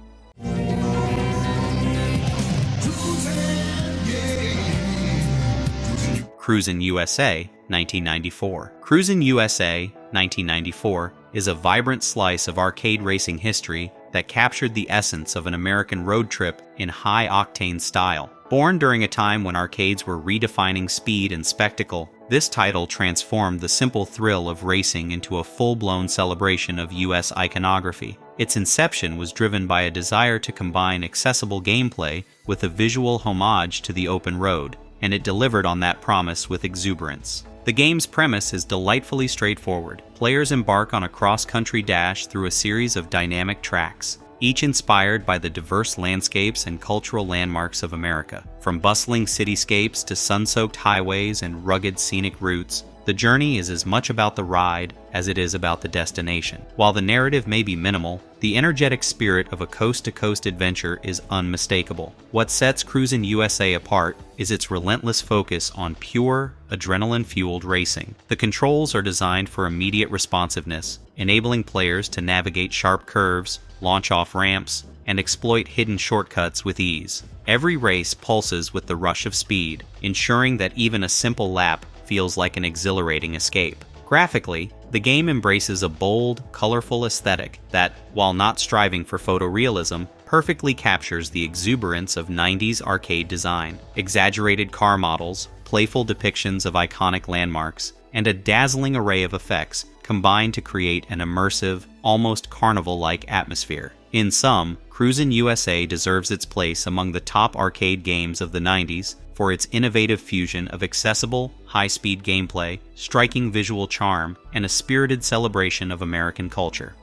Cruisin USA, 1994. Cruisin USA, 1994 is a vibrant slice of arcade racing history that captured the essence of an American road trip in high-octane style. Born during a time when arcades were redefining speed and spectacle, this title transformed the simple thrill of racing into a full-blown celebration of US iconography. Its inception was driven by a desire to combine accessible gameplay with a visual homage to the open road, and it delivered on that promise with exuberance. The game's premise is delightfully straightforward. Players embark on a cross-country dash through a series of dynamic tracks, each inspired by the diverse landscapes and cultural landmarks of America. From bustling cityscapes to sun-soaked highways and rugged scenic routes, the journey is as much about the ride as it is about the destination. While the narrative may be minimal, the energetic spirit of a coast-to-coast adventure is unmistakable. What sets Cruisin USA apart is its relentless focus on pure, adrenaline-fueled racing. The controls are designed for immediate responsiveness, enabling players to navigate sharp curves, launch off ramps, and exploit hidden shortcuts with ease. Every race pulses with the rush of speed, ensuring that even a simple lap feels like an exhilarating escape. Graphically, the game embraces a bold, colorful aesthetic that, while not striving for photorealism, perfectly captures the exuberance of 90s arcade design. Exaggerated car models, playful depictions of iconic landmarks, and a dazzling array of effects combine to create an immersive, almost carnival-like atmosphere. In sum, Cruisin USA deserves its place among the top arcade games of the 90s for its innovative fusion of accessible, high-speed gameplay, striking visual charm, and a spirited celebration of American culture.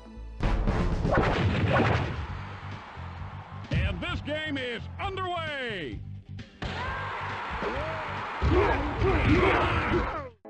And this game is underway!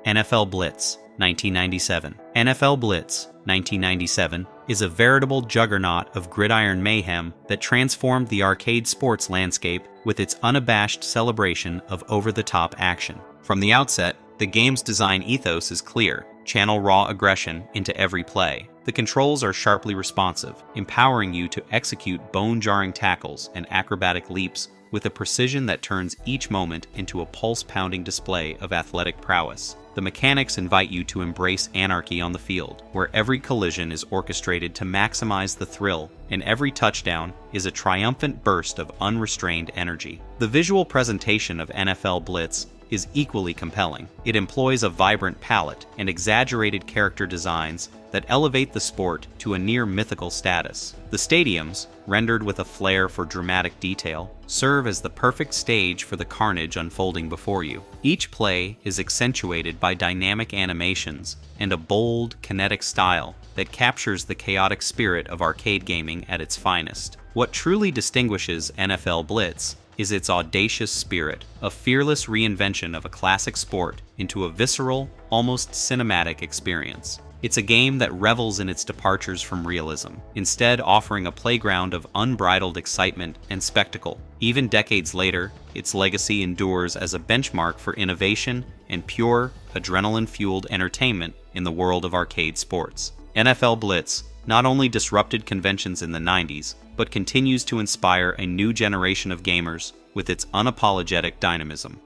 NFL Blitz, 1997. NFL Blitz, 1997 is a veritable juggernaut of gridiron mayhem that transformed the arcade sports landscape with its unabashed celebration of over-the-top action. From the outset, the game's design ethos is clear: channel raw aggression into every play. The controls are sharply responsive, empowering you to execute bone-jarring tackles and acrobatic leaps with a precision that turns each moment into a pulse-pounding display of athletic prowess. The mechanics invite you to embrace anarchy on the field, where every collision is orchestrated to maximize the thrill, and every touchdown is a triumphant burst of unrestrained energy. The visual presentation of NFL Blitz is equally compelling. It employs a vibrant palette and exaggerated character designs that elevate the sport to a near mythical status. The stadiums, rendered with a flair for dramatic detail, serve as the perfect stage for the carnage unfolding before you. Each play is accentuated by dynamic animations and a bold, kinetic style that captures the chaotic spirit of arcade gaming at its finest. What truly distinguishes NFL Blitz is its audacious spirit, a fearless reinvention of a classic sport into a visceral, almost cinematic experience. It's a game that revels in its departures from realism, instead offering a playground of unbridled excitement and spectacle. Even decades later, its legacy endures as a benchmark for innovation and pure, adrenaline-fueled entertainment in the world of arcade sports. NFL Blitz not only disrupted conventions in the 90s, but continues to inspire a new generation of gamers with its unapologetic dynamism.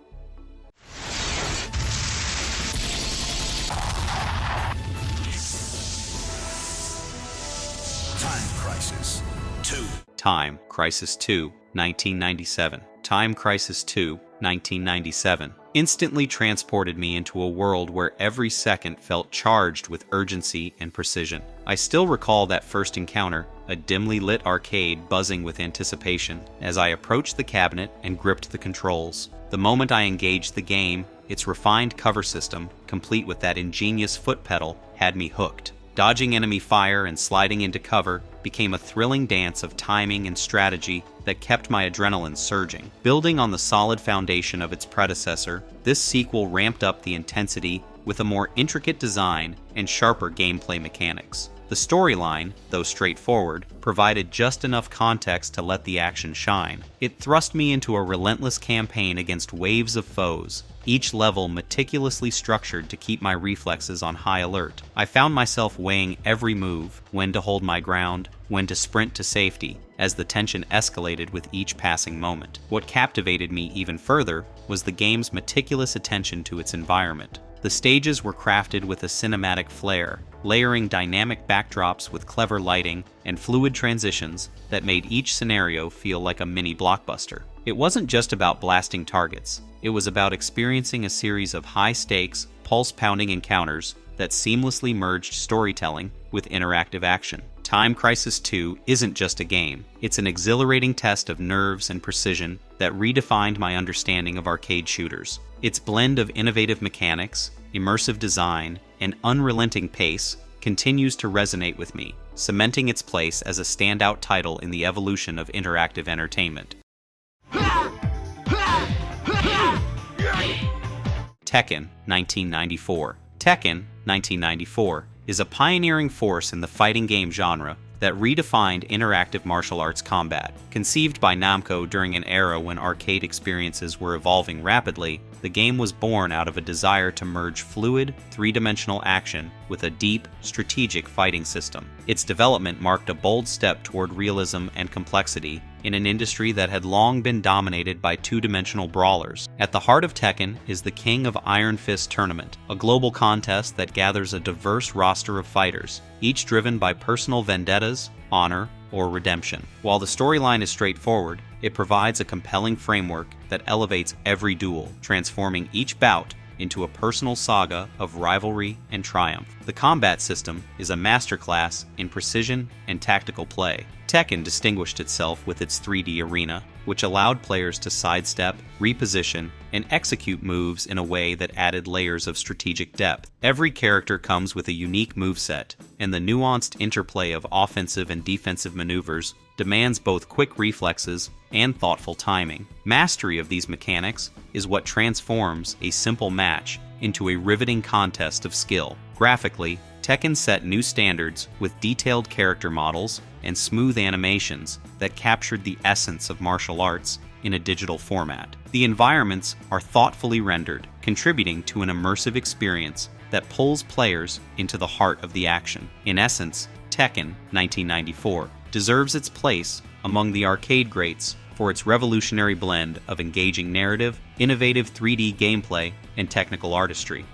Time Crisis 2. Time Crisis 2, 1997. Time Crisis 2, 1997 instantly transported me into a world where every second felt charged with urgency and precision. I still recall that first encounter, a dimly lit arcade buzzing with anticipation as I approached the cabinet and gripped the controls. The moment I engaged the game, its refined cover system, complete with that ingenious foot pedal, had me hooked. Dodging enemy fire and sliding into cover became a thrilling dance of timing and strategy that kept my adrenaline surging. Building on the solid foundation of its predecessor, this sequel ramped up the intensity with a more intricate design and sharper gameplay mechanics. The storyline, though straightforward, provided just enough context to let the action shine. It thrust me into a relentless campaign against waves of foes, each level meticulously structured to keep my reflexes on high alert. I found myself weighing every move, when to hold my ground, when to sprint to safety, as the tension escalated with each passing moment. What captivated me even further was the game's meticulous attention to its environment. The stages were crafted with a cinematic flair, layering dynamic backdrops with clever lighting and fluid transitions that made each scenario feel like a mini blockbuster. It wasn't just about blasting targets. It was about experiencing a series of high-stakes, pulse-pounding encounters that seamlessly merged storytelling with interactive action. Time Crisis 2 isn't just a game. It's an exhilarating test of nerves and precision that redefined my understanding of arcade shooters. Its blend of innovative mechanics, immersive design, and unrelenting pace continues to resonate with me, cementing its place as a standout title in the evolution of interactive entertainment. Tekken 1994. Tekken 1994 is a pioneering force in the fighting game genre that redefined interactive martial arts combat. Conceived by Namco during an era when arcade experiences were evolving rapidly, the game was born out of a desire to merge fluid, three-dimensional action with a deep, strategic fighting system. Its development marked a bold step toward realism and complexity in an industry that had long been dominated by two-dimensional brawlers. At the heart of Tekken is the King of Iron Fist Tournament, a global contest that gathers a diverse roster of fighters, each driven by personal vendettas, honor, or redemption. While the storyline is straightforward, it provides a compelling framework that elevates every duel, transforming each bout into a personal saga of rivalry and triumph. The combat system is a masterclass in precision and tactical play. Tekken distinguished itself with its 3D arena, which allowed players to sidestep, reposition, and execute moves in a way that added layers of strategic depth. Every character comes with a unique moveset, and the nuanced interplay of offensive and defensive maneuvers demands both quick reflexes and thoughtful timing. Mastery of these mechanics is what transforms a simple match into a riveting contest of skill. Graphically, Tekken set new standards with detailed character models and smooth animations that captured the essence of martial arts in a digital format. The environments are thoughtfully rendered, contributing to an immersive experience that pulls players into the heart of the action. In essence, Tekken 1994 deserves its place among the arcade greats for its revolutionary blend of engaging narrative, innovative 3D gameplay, and technical artistry.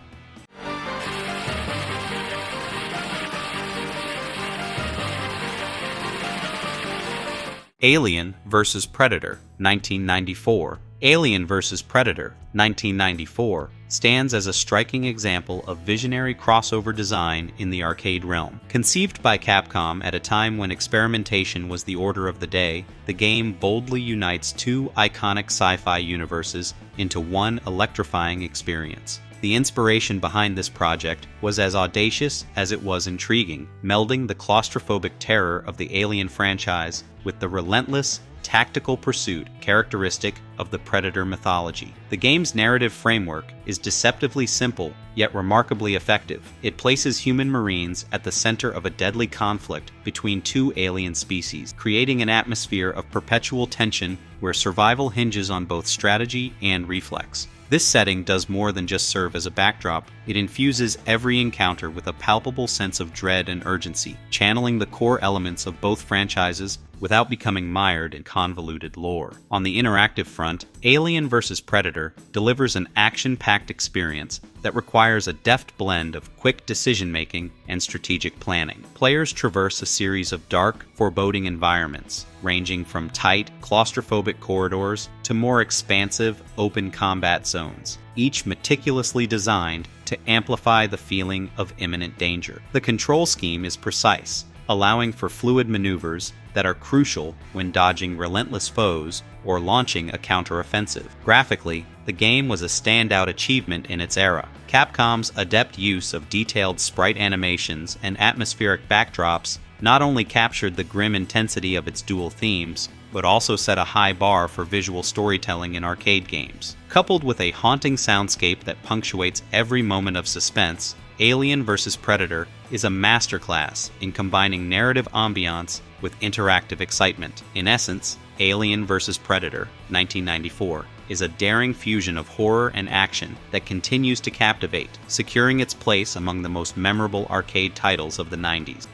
Alien vs. Predator 1994. Alien vs. Predator 1994 stands as a striking example of visionary crossover design in the arcade realm. Conceived by Capcom at a time when experimentation was the order of the day, the game boldly unites two iconic sci-fi universes into one electrifying experience. The inspiration behind this project was as audacious as it was intriguing, melding the claustrophobic terror of the Alien franchise with the relentless, tactical pursuit characteristic of the Predator mythology. The game's narrative framework is deceptively simple, yet remarkably effective. It places human Marines at the center of a deadly conflict between two alien species, creating an atmosphere of perpetual tension where survival hinges on both strategy and reflex. This setting does more than just serve as a backdrop. It infuses every encounter with a palpable sense of dread and urgency, channeling the core elements of both franchises without becoming mired in convoluted lore. On the interactive front, Alien vs. Predator delivers an action-packed experience that requires a deft blend of quick decision-making and strategic planning. Players traverse a series of dark, foreboding environments, ranging from tight, claustrophobic corridors to more expansive, open combat zones, each meticulously designed to amplify the feeling of imminent danger. The control scheme is precise, allowing for fluid maneuvers that are crucial when dodging relentless foes or launching a counteroffensive. Graphically, the game was a standout achievement in its era. Capcom's adept use of detailed sprite animations and atmospheric backdrops not only captured the grim intensity of its dual themes, but also set a high bar for visual storytelling in arcade games. Coupled with a haunting soundscape that punctuates every moment of suspense, Alien vs. Predator is a masterclass in combining narrative ambiance with interactive excitement. In essence, Alien vs. Predator, 1994, is a daring fusion of horror and action that continues to captivate, securing its place among the most memorable arcade titles of the 90s.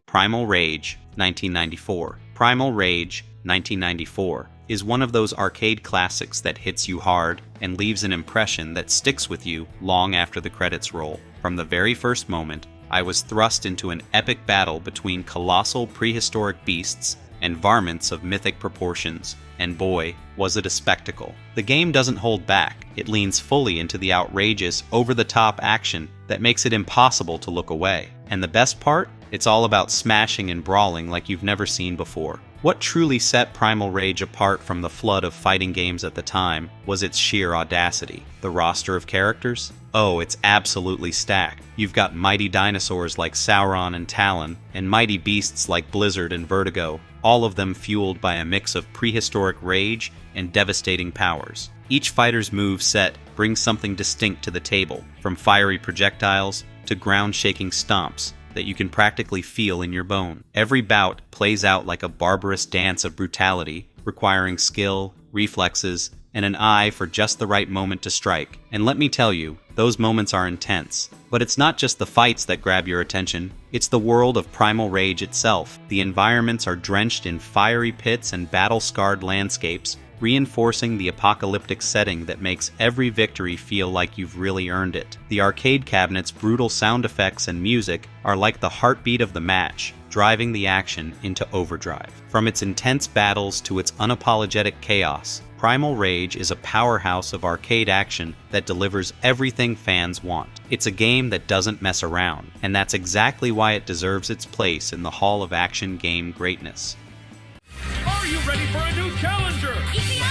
Primal Rage, 1994. Primal Rage, 1994 is one of those arcade classics that hits you hard and leaves an impression that sticks with you long after the credits roll. From the very first moment, I was thrust into an epic battle between colossal prehistoric beasts and varmints of mythic proportions, and boy, was it a spectacle. The game doesn't hold back. It leans fully into the outrageous, over-the-top action that makes it impossible to look away. And the best part? It's all about smashing and brawling like you've never seen before. What truly set Primal Rage apart from the flood of fighting games at the time was its sheer audacity. The roster of characters? Oh, it's absolutely stacked. You've got mighty dinosaurs like Sauron and Talon, and mighty beasts like Blizzard and Vertigo, all of them fueled by a mix of prehistoric rage and devastating powers. Each fighter's move set brings something distinct to the table, from fiery projectiles to ground-shaking stomps that you can practically feel in your bone. Every bout plays out like a barbarous dance of brutality, requiring skill, reflexes, and an eye for just the right moment to strike. And let me tell you, those moments are intense. But it's not just the fights that grab your attention, it's the world of Primal Rage itself. The environments are drenched in fiery pits and battle-scarred landscapes, reinforcing the apocalyptic setting that makes every victory feel like you've really earned it. The arcade cabinet's brutal sound effects and music are like the heartbeat of the match, driving the action into overdrive. From its intense battles to its unapologetic chaos, Primal Rage is a powerhouse of arcade action that delivers everything fans want. It's a game that doesn't mess around, and that's exactly why it deserves its place in the Hall of Action game greatness. Are you ready for a new challenger?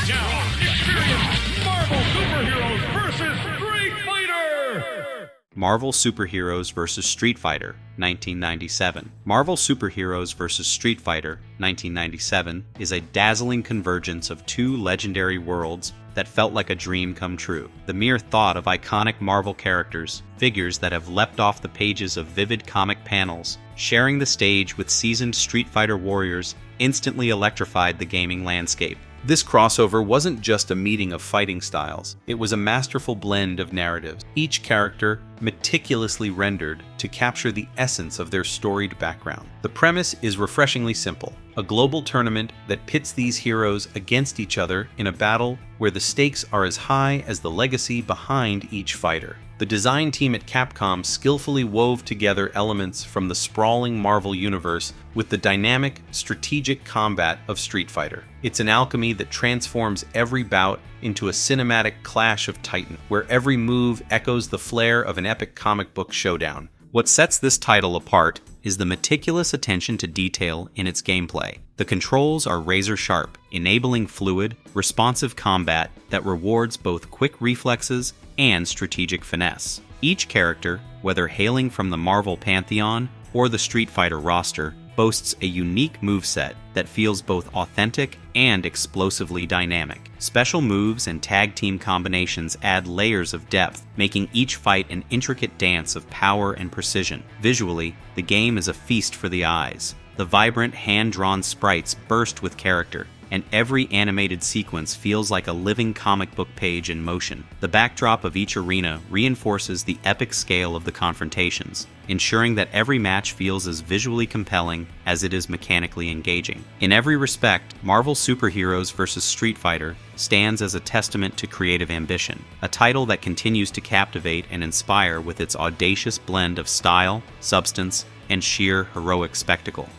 Now, experience Marvel Superheroes vs. Street Fighter! Marvel Superheroes vs. Street Fighter, 1997. Marvel Superheroes vs. Street Fighter, 1997 is a dazzling convergence of two legendary worlds that felt like a dream come true. The mere thought of iconic Marvel characters, figures that have leapt off the pages of vivid comic panels, sharing the stage with seasoned Street Fighter warriors, instantly electrified the gaming landscape. This crossover wasn't just a meeting of fighting styles, it was a masterful blend of narratives, each character meticulously rendered to capture the essence of their storied background. The premise is refreshingly simple: a global tournament that pits these heroes against each other in a battle where the stakes are as high as the legacy behind each fighter. The design team at Capcom skillfully wove together elements from the sprawling Marvel universe with the dynamic, strategic combat of Street Fighter. It's an alchemy that transforms every bout into a cinematic clash of titans, where every move echoes the flair of an epic comic book showdown. What sets this title apart is the meticulous attention to detail in its gameplay. The controls are razor-sharp, enabling fluid, responsive combat that rewards both quick reflexes and strategic finesse. Each character, whether hailing from the Marvel Pantheon or the Street Fighter roster, boasts a unique moveset that feels both authentic and explosively dynamic. Special moves and tag team combinations add layers of depth, making each fight an intricate dance of power and precision. Visually, the game is a feast for the eyes. The vibrant, hand-drawn sprites burst with character, and every animated sequence feels like a living comic book page in motion. The backdrop of each arena reinforces the epic scale of the confrontations, ensuring that every match feels as visually compelling as it is mechanically engaging. In every respect, Marvel Superheroes vs. Street Fighter stands as a testament to creative ambition, a title that continues to captivate and inspire with its audacious blend of style, substance, and sheer heroic spectacle.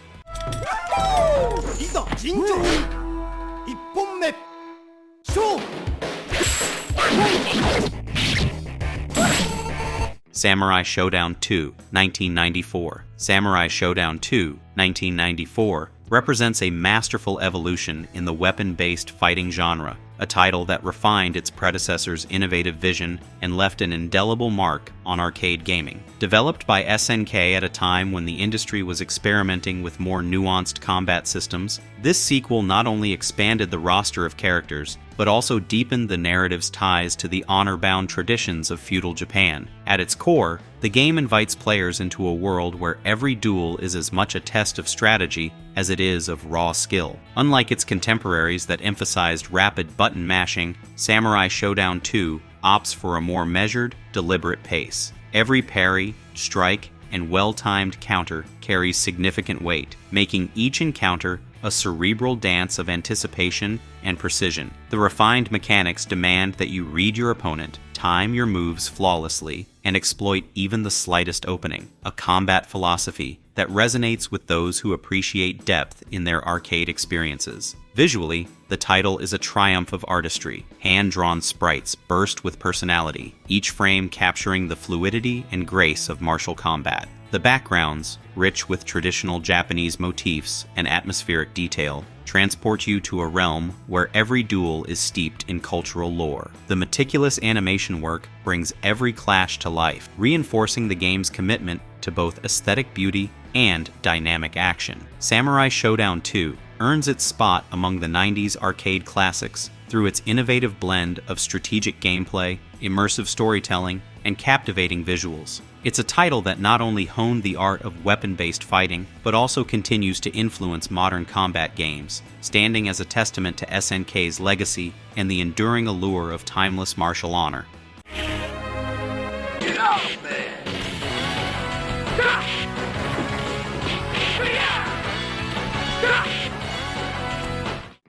Samurai Showdown 2, 1994. Samurai Showdown 2, 1994 represents a masterful evolution in the weapon-based fighting genre, a title that refined its predecessor's innovative vision and left an indelible mark on arcade gaming. Developed by SNK at a time when the industry was experimenting with more nuanced combat systems, this sequel not only expanded the roster of characters, but also deepened the narrative's ties to the honor-bound traditions of feudal Japan. At its core, the game invites players into a world where every duel is as much a test of strategy as it is of raw skill. Unlike its contemporaries that emphasized rapid button mashing, Samurai Showdown 2 opts for a more measured, deliberate pace. Every parry, strike, and well-timed counter carries significant weight, making each encounter a cerebral dance of anticipation and precision. The refined mechanics demand that you read your opponent, time your moves flawlessly, and exploit even the slightest opening, a combat philosophy that resonates with those who appreciate depth in their arcade experiences. Visually, the title is a triumph of artistry. Hand-drawn sprites burst with personality, each frame capturing the fluidity and grace of martial combat. The backgrounds, rich with traditional Japanese motifs and atmospheric detail, transport you to a realm where every duel is steeped in cultural lore. The meticulous animation work brings every clash to life, reinforcing the game's commitment to both aesthetic beauty and dynamic action. Samurai Showdown 2 earns its spot among the 90s arcade classics through its innovative blend of strategic gameplay, immersive storytelling, and captivating visuals. It's a title that not only honed the art of weapon-based fighting, but also continues to influence modern combat games, standing as a testament to SNK's legacy and the enduring allure of timeless martial honor. Get out there!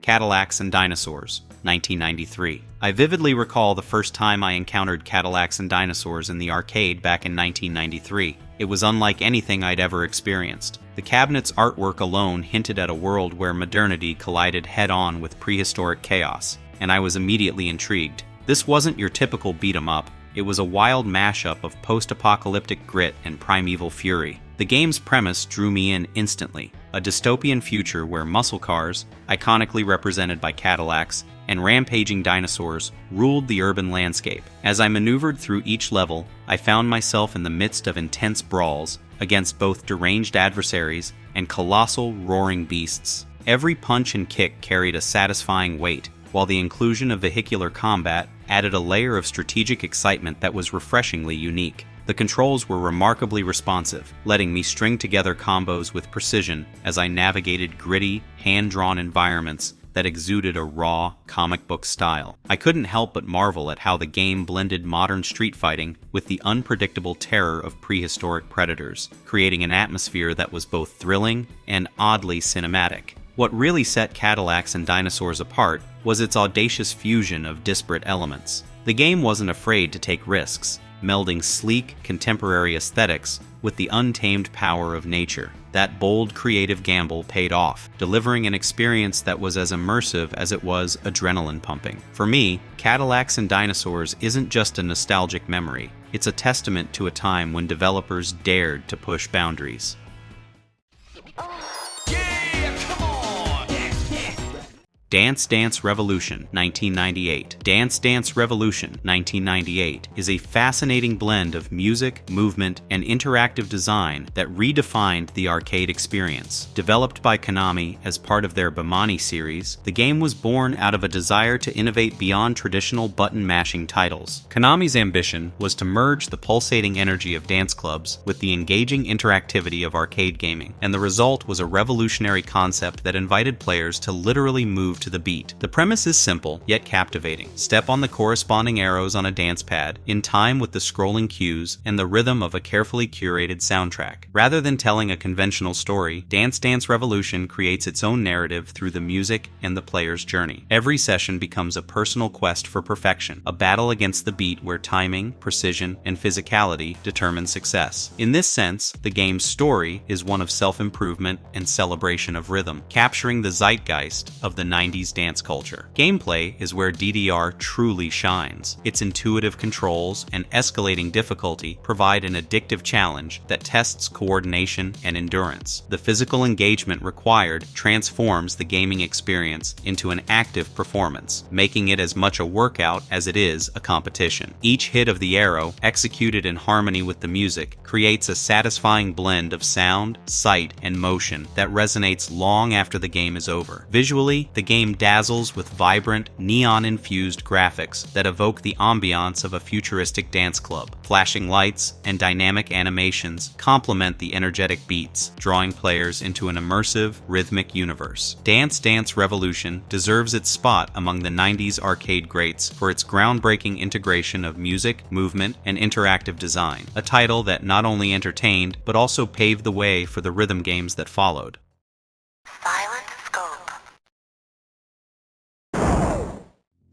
Cadillacs and Dinosaurs, 1993. I vividly recall the first time I encountered Cadillacs and Dinosaurs in the arcade back in 1993. It was unlike anything I'd ever experienced. The cabinet's artwork alone hinted at a world where modernity collided head-on with prehistoric chaos, and I was immediately intrigued. This wasn't your typical beat-em-up. It was a wild mashup of post-apocalyptic grit and primeval fury. The game's premise drew me in instantly, a dystopian future where muscle cars, iconically represented by Cadillacs, and rampaging dinosaurs ruled the urban landscape. As I maneuvered through each level, I found myself in the midst of intense brawls against both deranged adversaries and colossal roaring beasts. Every punch and kick carried a satisfying weight, while the inclusion of vehicular combat added a layer of strategic excitement that was refreshingly unique. The controls were remarkably responsive, letting me string together combos with precision as I navigated gritty, hand-drawn environments that exuded a raw, comic book style. I couldn't help but marvel at how the game blended modern street fighting with the unpredictable terror of prehistoric predators, creating an atmosphere that was both thrilling and oddly cinematic. What really set Cadillacs and Dinosaurs apart was its audacious fusion of disparate elements. The game wasn't afraid to take risks, melding sleek, contemporary aesthetics with the untamed power of nature. That bold, creative gamble paid off, delivering an experience that was as immersive as it was adrenaline-pumping. For me, Cadillacs and Dinosaurs isn't just a nostalgic memory. It's a testament to a time when developers dared to push boundaries. Dance Dance Revolution, 1998. Dance Dance Revolution, 1998 is a fascinating blend of music, movement, and interactive design that redefined the arcade experience. Developed by Konami as part of their Bemani series, the game was born out of a desire to innovate beyond traditional button-mashing titles. Konami's ambition was to merge the pulsating energy of dance clubs with the engaging interactivity of arcade gaming, and the result was a revolutionary concept that invited players to literally move to to the beat. The premise is simple, yet captivating. Step on the corresponding arrows on a dance pad, in time with the scrolling cues and the rhythm of a carefully curated soundtrack. Rather than telling a conventional story, Dance Dance Revolution creates its own narrative through the music and the player's journey. Every session becomes a personal quest for perfection, a battle against the beat where timing, precision, and physicality determine success. In this sense, the game's story is one of self-improvement and celebration of rhythm, capturing the zeitgeist of the 90s dance culture. Gameplay is where DDR truly shines. Its intuitive controls and escalating difficulty provide an addictive challenge that tests coordination and endurance. The physical engagement required transforms the gaming experience into an active performance, making it as much a workout as it is a competition. Each hit of the arrow, executed in harmony with the music, creates a satisfying blend of sound, sight, and motion that resonates long after the game is over. Visually, the game dazzles with vibrant, neon-infused graphics that evoke the ambiance of a futuristic dance club. Flashing lights and dynamic animations complement the energetic beats, drawing players into an immersive, rhythmic universe. Dance Dance Revolution deserves its spot among the 90s arcade greats for its groundbreaking integration of music, movement, and interactive design, a title that not only entertained but also paved the way for the rhythm games that followed.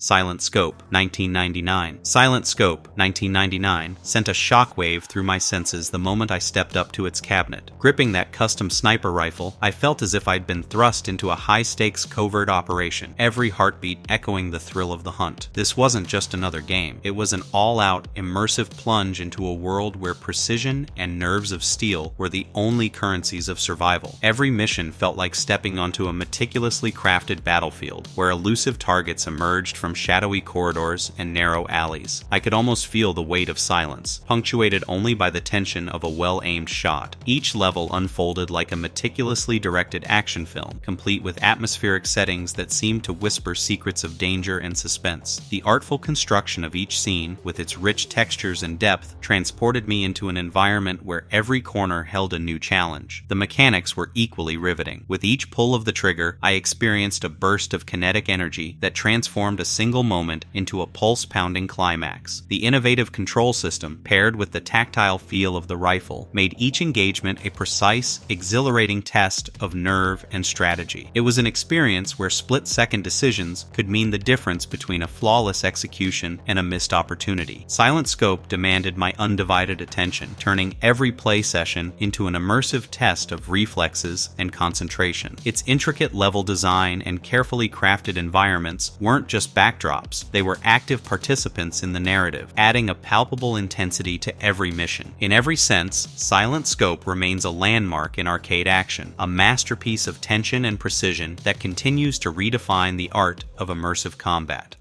Silent Scope, 1999. Silent Scope, 1999, sent a shockwave through my senses the moment I stepped up to its cabinet. Gripping that custom sniper rifle, I felt as if I'd been thrust into a high-stakes covert operation, every heartbeat echoing the thrill of the hunt. This wasn't just another game. It was an all-out, immersive plunge into a world where precision and nerves of steel were the only currencies of survival. Every mission felt like stepping onto a meticulously crafted battlefield, where elusive targets emerged from shadowy corridors and narrow alleys. I could almost feel the weight of silence, punctuated only by the tension of a well-aimed shot. Each level unfolded like a meticulously directed action film, complete with atmospheric settings that seemed to whisper secrets of danger and suspense. The artful construction of each scene, with its rich textures and depth, transported me into an environment where every corner held a new challenge. The mechanics were equally riveting. With each pull of the trigger, I experienced a burst of kinetic energy that transformed a single moment into a pulse-pounding climax. The innovative control system, paired with the tactile feel of the rifle, made each engagement a precise, exhilarating test of nerve and strategy. It was an experience where split-second decisions could mean the difference between a flawless execution and a missed opportunity. Silent Scope demanded my undivided attention, turning every play session into an immersive test of reflexes and concentration. Its intricate level design and carefully crafted environments weren't just backdrops, they were active participants in the narrative, adding a palpable intensity to every mission. In every sense, Silent Scope remains a landmark in arcade action, a masterpiece of tension and precision that continues to redefine the art of immersive combat.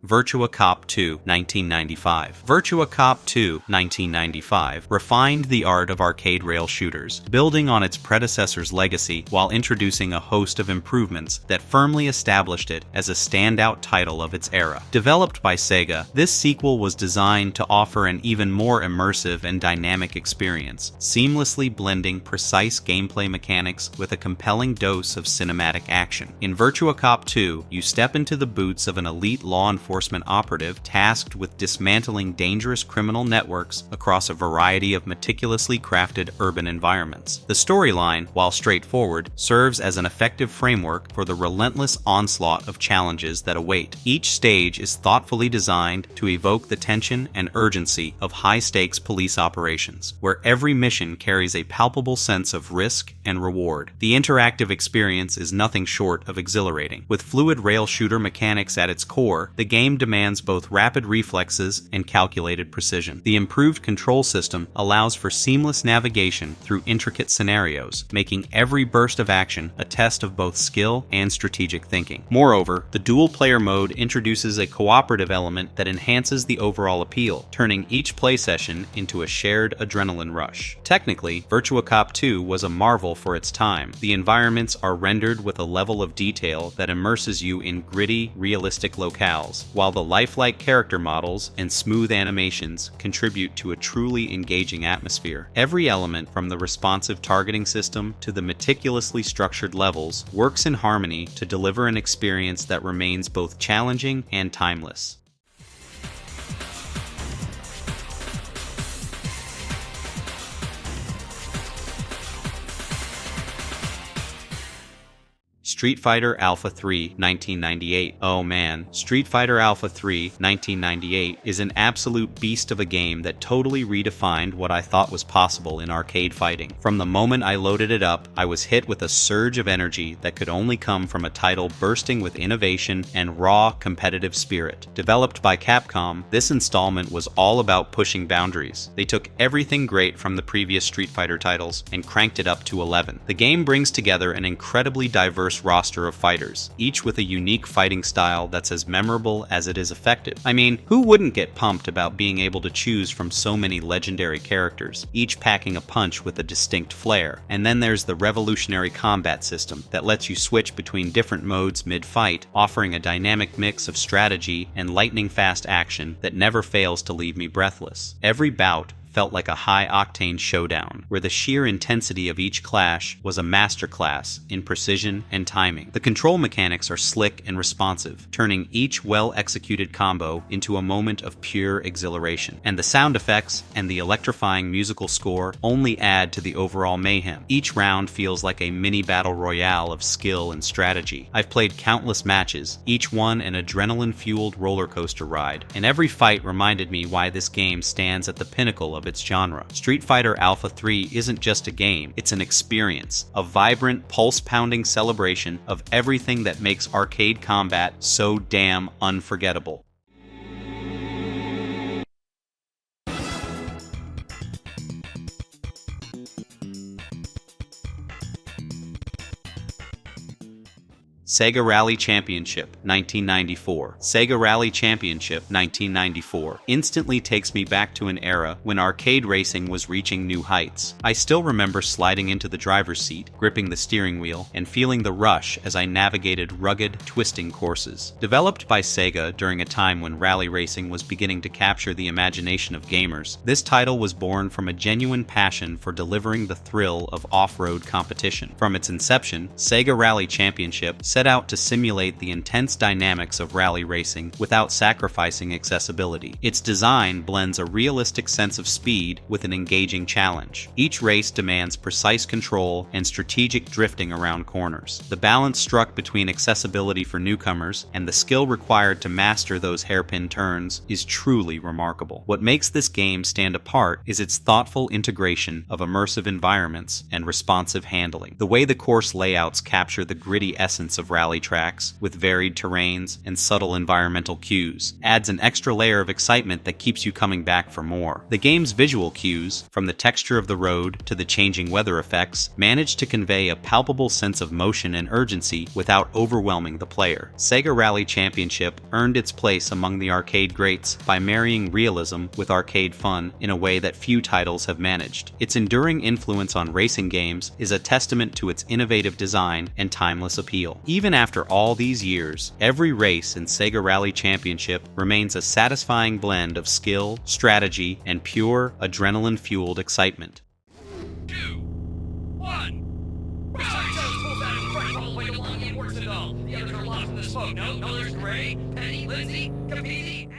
Virtua Cop 2, 1995. Virtua Cop 2, 1995 refined the art of arcade rail shooters, building on its predecessor's legacy while introducing a host of improvements that firmly established it as a standout title of its era. Developed by Sega, this sequel was designed to offer an even more immersive and dynamic experience, seamlessly blending precise gameplay mechanics with a compelling dose of cinematic action. In Virtua Cop 2, you step into the boots of an elite law enforcement operative tasked with dismantling dangerous criminal networks across a variety of meticulously crafted urban environments. The storyline, while straightforward, serves as an effective framework for the relentless onslaught of challenges that await. Each stage is thoughtfully designed to evoke the tension and urgency of high-stakes police operations, where every mission carries a palpable sense of risk and reward. The interactive experience is nothing short of exhilarating. With fluid rail shooter mechanics at its core, the game demands both rapid reflexes and calculated precision. The improved control system allows for seamless navigation through intricate scenarios, making every burst of action a test of both skill and strategic thinking. Moreover, the dual-player mode introduces a cooperative element that enhances the overall appeal, turning each play session into a shared adrenaline rush. Technically, Virtua Cop 2 was a marvel for its time. The environments are rendered with a level of detail that immerses you in gritty, realistic locales, while the lifelike character models and smooth animations contribute to a truly engaging atmosphere. Every element, from the responsive targeting system to the meticulously structured levels, works in harmony to deliver an experience that remains both challenging and timeless. Street Fighter Alpha 3, 1998. Oh man, Street Fighter Alpha 3, 1998 is an absolute beast of a game that totally redefined what I thought was possible in arcade fighting. From the moment I loaded it up, I was hit with a surge of energy that could only come from a title bursting with innovation and raw competitive spirit. Developed by Capcom, this installment was all about pushing boundaries. They took everything great from the previous Street Fighter titles and cranked it up to 11. The game brings together an incredibly diverse roster of fighters, each with a unique fighting style that's as memorable as it is effective. I mean, who wouldn't get pumped about being able to choose from so many legendary characters, each packing a punch with a distinct flair? And then there's the revolutionary combat system that lets you switch between different modes mid-fight, offering a dynamic mix of strategy and lightning-fast action that never fails to leave me breathless. Every bout felt like a high-octane showdown, where the sheer intensity of each clash was a masterclass in precision and timing. The control mechanics are slick and responsive, turning each well-executed combo into a moment of pure exhilaration. And the sound effects and the electrifying musical score only add to the overall mayhem. Each round feels like a mini battle royale of skill and strategy. I've played countless matches, each one an adrenaline-fueled roller coaster ride, and every fight reminded me why this game stands at the pinnacle of its genre. Street Fighter Alpha 3 isn't just a game, it's an experience, a vibrant, pulse-pounding celebration of everything that makes arcade combat so damn unforgettable. Sega Rally Championship, 1994. Sega Rally Championship, 1994 instantly takes me back to an era when arcade racing was reaching new heights. I still remember sliding into the driver's seat, gripping the steering wheel, and feeling the rush as I navigated rugged, twisting courses. Developed by Sega during a time when rally racing was beginning to capture the imagination of gamers, this title was born from a genuine passion for delivering the thrill of off-road competition. From its inception, Sega Rally Championship set out to simulate the intense dynamics of rally racing without sacrificing accessibility. Its design blends a realistic sense of speed with an engaging challenge. Each race demands precise control and strategic drifting around corners. The balance struck between accessibility for newcomers and the skill required to master those hairpin turns is truly remarkable. What makes this game stand apart is its thoughtful integration of immersive environments and responsive handling. The way the course layouts capture the gritty essence of rally tracks, with varied terrains and subtle environmental cues, adds an extra layer of excitement that keeps you coming back for more. The game's visual cues, from the texture of the road to the changing weather effects, manage to convey a palpable sense of motion and urgency without overwhelming the player. Sega Rally Championship earned its place among the arcade greats by marrying realism with arcade fun in a way that few titles have managed. Its enduring influence on racing games is a testament to its innovative design and timeless appeal. Even after all these years, every race in Sega Rally Championship remains a satisfying blend of skill, strategy, and pure, adrenaline-fueled excitement. 2, 1. Play along, it works at all. The others are lost in the smoke. No, there's Gray, Penny, Lindsay, Capizzi,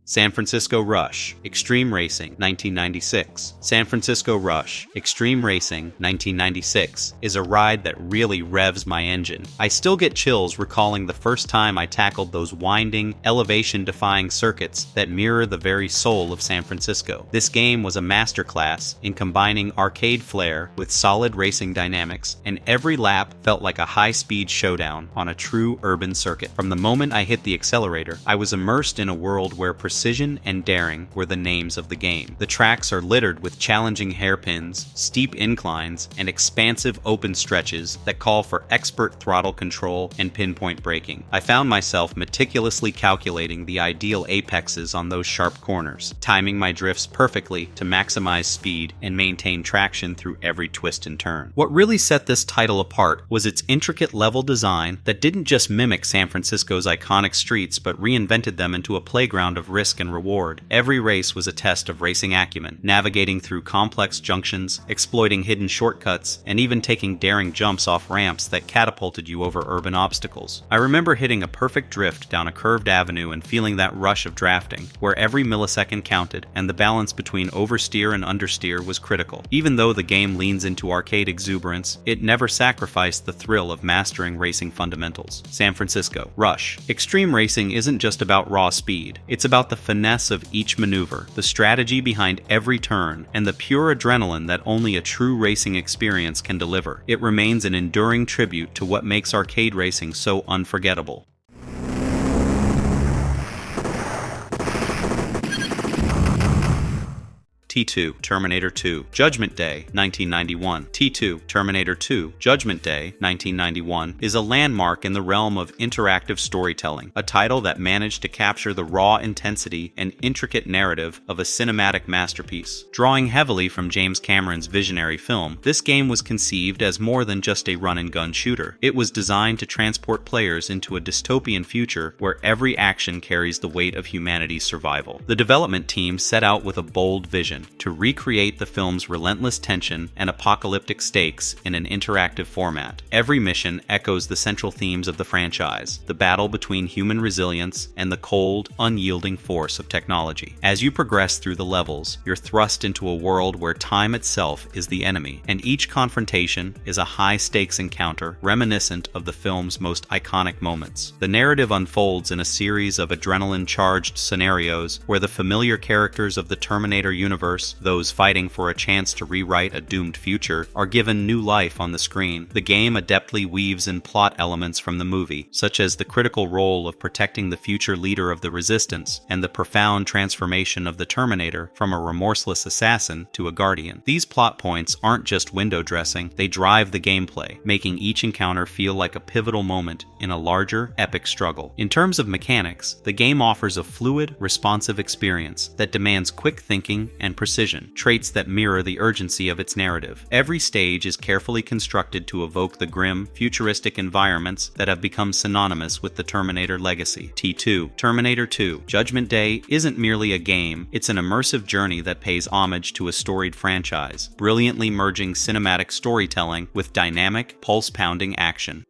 San Francisco Rush, Extreme Racing, 1996. San Francisco Rush, Extreme Racing, 1996 is a ride that really revs my engine. I still get chills recalling the first time I tackled those winding, elevation-defying circuits that mirror the very soul of San Francisco. This game was a masterclass in combining arcade flair with solid racing dynamics, and every lap felt like a high-speed showdown on a true urban circuit. From the moment I hit the accelerator, I was immersed in a world where precision precision and daring were the names of the game. The tracks are littered with challenging hairpins, steep inclines, and expansive open stretches that call for expert throttle control and pinpoint braking. I found myself meticulously calculating the ideal apexes on those sharp corners, timing my drifts perfectly to maximize speed and maintain traction through every twist and turn. What really set this title apart was its intricate level design that didn't just mimic San Francisco's iconic streets but reinvented them into a playground of risk and reward. Every race was a test of racing acumen, navigating through complex junctions, exploiting hidden shortcuts, and even taking daring jumps off ramps that catapulted you over urban obstacles. I remember hitting a perfect drift down a curved avenue and feeling that rush of drafting, where every millisecond counted and the balance between oversteer and understeer was critical. Even though the game leans into arcade exuberance, it never sacrificed the thrill of mastering racing fundamentals. San Francisco. Rush. Extreme racing isn't just about raw speed. It's about the finesse of each maneuver, the strategy behind every turn, and the pure adrenaline that only a true racing experience can deliver. It remains an enduring tribute to what makes arcade racing so unforgettable. T2, Terminator 2, Judgment Day, 1991. T2, Terminator 2, Judgment Day, 1991 is a landmark in the realm of interactive storytelling, a title that managed to capture the raw intensity and intricate narrative of a cinematic masterpiece. Drawing heavily from James Cameron's visionary film, this game was conceived as more than just a run-and-gun shooter. It was designed to transport players into a dystopian future where every action carries the weight of humanity's survival. The development team set out with a bold vision: to recreate the film's relentless tension and apocalyptic stakes in an interactive format. Every mission echoes the central themes of the franchise: the battle between human resilience and the cold, unyielding force of technology. As you progress through the levels, you're thrust into a world where time itself is the enemy, and each confrontation is a high-stakes encounter reminiscent of the film's most iconic moments. The narrative unfolds in a series of adrenaline-charged scenarios where the familiar characters of the Terminator universe, those fighting for a chance to rewrite a doomed future, are given new life on the screen. The game adeptly weaves in plot elements from the movie, such as the critical role of protecting the future leader of the Resistance and the profound transformation of the Terminator from a remorseless assassin to a guardian. These plot points aren't just window dressing, they drive the gameplay, making each encounter feel like a pivotal moment in a larger, epic struggle. In terms of mechanics, the game offers a fluid, responsive experience that demands quick thinking and precision, traits that mirror the urgency of its narrative. Every stage is carefully constructed to evoke the grim, futuristic environments that have become synonymous with the Terminator legacy. T2, Terminator 2, Judgment Day isn't merely a game, it's an immersive journey that pays homage to a storied franchise, brilliantly merging cinematic storytelling with dynamic, pulse-pounding action.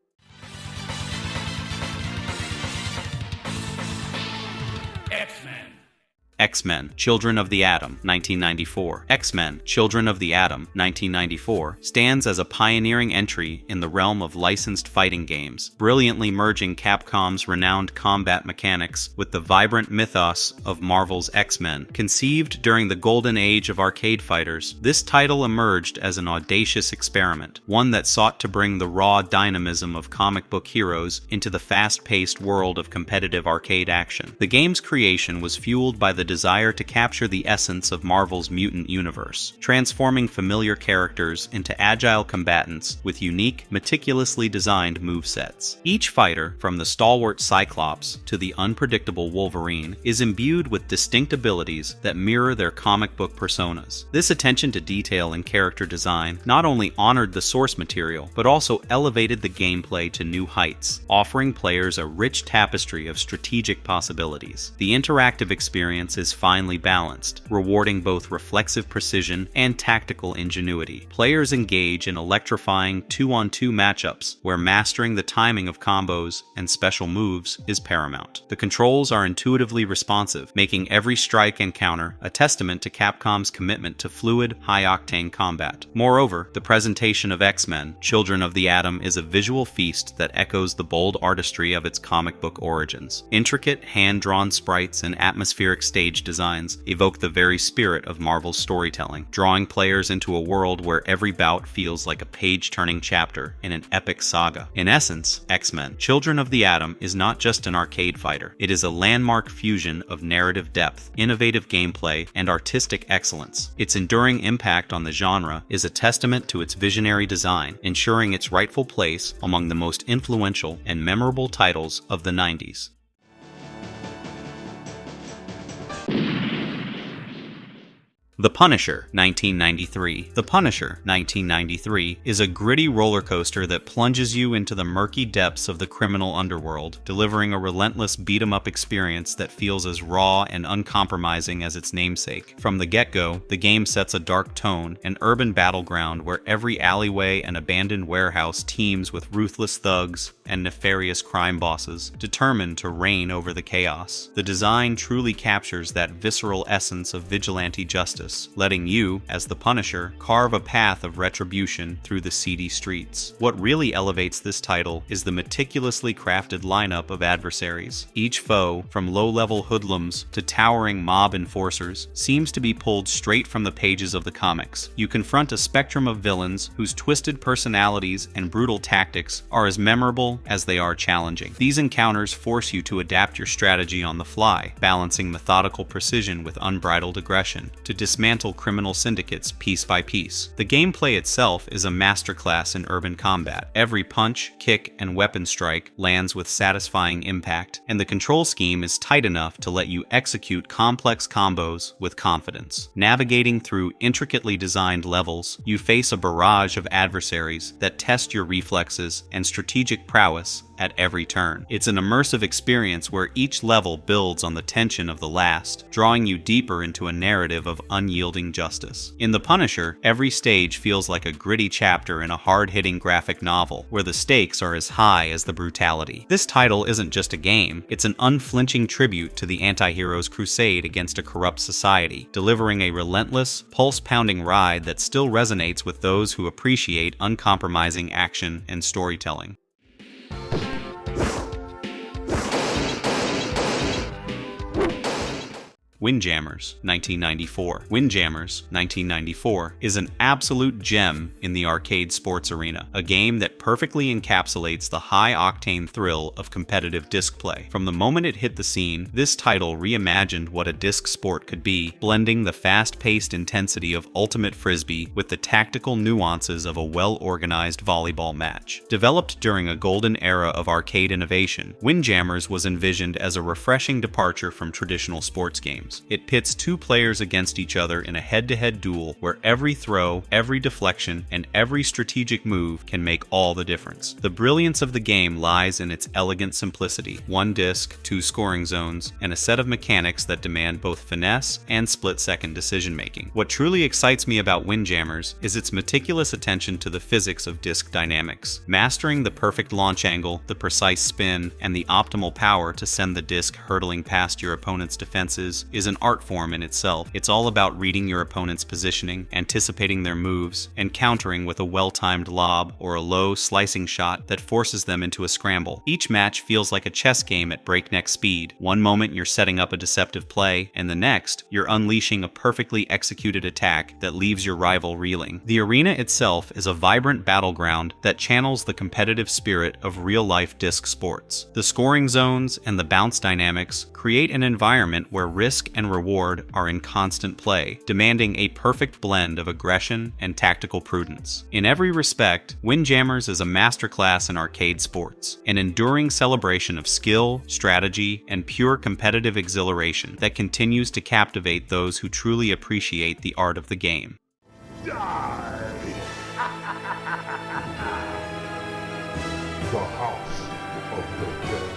XMen, Children of the Atom, 1994. XMen, Children of the Atom, 1994, stands as a pioneering entry in the realm of licensed fighting games, brilliantly merging Capcom's renowned combat mechanics with the vibrant mythos of Marvel's X-Men. Conceived during the golden age of arcade fighters, this title emerged as an audacious experiment, one that sought to bring the raw dynamism of comic book heroes into the fast-paced world of competitive arcade action. The game's creation was fueled by the desire to capture the essence of Marvel's mutant universe, transforming familiar characters into agile combatants with unique, meticulously designed movesets. Each fighter, from the stalwart Cyclops to the unpredictable Wolverine, is imbued with distinct abilities that mirror their comic book personas. This attention to detail in character design not only honored the source material, but also elevated the gameplay to new heights, offering players a rich tapestry of strategic possibilities. The interactive experience is finely balanced, rewarding both reflexive precision and tactical ingenuity. Players engage in electrifying 2-on-2 matchups where mastering the timing of combos and special moves is paramount. The controls are intuitively responsive, making every strike and counter a testament to Capcom's commitment to fluid, high-octane combat. Moreover, the presentation of X-Men, Children of the Atom is a visual feast that echoes the bold artistry of its comic book origins. Intricate, hand-drawn sprites and atmospheric stages stage designs evoke the very spirit of Marvel's storytelling, drawing players into a world where every bout feels like a page-turning chapter in an epic saga. In essence, XMen, Children of the Atom is not just an arcade fighter. It is a landmark fusion of narrative depth, innovative gameplay, and artistic excellence. Its enduring impact on the genre is a testament to its visionary design, ensuring its rightful place among the most influential and memorable titles of the 90s. The Punisher, 1993. The Punisher, 1993, is a gritty roller coaster that plunges you into the murky depths of the criminal underworld, delivering a relentless beat-em-up experience that feels as raw and uncompromising as its namesake. From the get-go, the game sets a dark tone, an urban battleground where every alleyway and abandoned warehouse teems with ruthless thugs and nefarious crime bosses, determined to reign over the chaos. The design truly captures that visceral essence of vigilante justice, letting you, as the Punisher, carve a path of retribution through the seedy streets. What really elevates this title is the meticulously crafted lineup of adversaries. Each foe, from low-level hoodlums to towering mob enforcers, seems to be pulled straight from the pages of the comics. You confront a spectrum of villains whose twisted personalities and brutal tactics are as memorable as they are challenging. These encounters force you to adapt your strategy on the fly, balancing methodical precision with unbridled aggression, to dismantle criminal syndicates piece by piece. The gameplay itself is a masterclass in urban combat. Every punch, kick, and weapon strike lands with satisfying impact, and the control scheme is tight enough to let you execute complex combos with confidence. Navigating through intricately designed levels, you face a barrage of adversaries that test your reflexes and strategic prowess at every turn. It's an immersive experience where each level builds on the tension of the last, drawing you deeper into a narrative of unyielding justice. In The Punisher, every stage feels like a gritty chapter in a hard-hitting graphic novel, where the stakes are as high as the brutality. This title isn't just a game, it's an unflinching tribute to the anti-hero's crusade against a corrupt society, delivering a relentless, pulse-pounding ride that still resonates with those who appreciate uncompromising action and storytelling. Windjammers, 1994. Windjammers, 1994 is an absolute gem in the arcade sports arena, a game that perfectly encapsulates the high-octane thrill of competitive disc play. From the moment it hit the scene, this title reimagined what a disc sport could be, blending the fast-paced intensity of Ultimate Frisbee with the tactical nuances of a well-organized volleyball match. Developed during a golden era of arcade innovation, Windjammers was envisioned as a refreshing departure from traditional sports games. It pits two players against each other in a head-to-head duel where every throw, every deflection, and every strategic move can make all the difference. The brilliance of the game lies in its elegant simplicity: one disc, two scoring zones, and a set of mechanics that demand both finesse and split-second decision-making. What truly excites me about Windjammers is its meticulous attention to the physics of disc dynamics. Mastering the perfect launch angle, the precise spin, and the optimal power to send the disc hurtling past your opponent's defenses is an art form in itself. It's all about reading your opponent's positioning, anticipating their moves, and countering with a well-timed lob or a low, slicing shot that forces them into a scramble. Each match feels like a chess game at breakneck speed. One moment you're setting up a deceptive play, and the next, you're unleashing a perfectly executed attack that leaves your rival reeling. The arena itself is a vibrant battleground that channels the competitive spirit of real-life disc sports. The scoring zones and the bounce dynamics create an environment where risk and reward are in constant play, demanding a perfect blend of aggression and tactical prudence. In every respect, Windjammers is a masterclass in arcade sports, an enduring celebration of skill, strategy, and pure competitive exhilaration that continues to captivate those who truly appreciate the art of the game. The House of the Dead.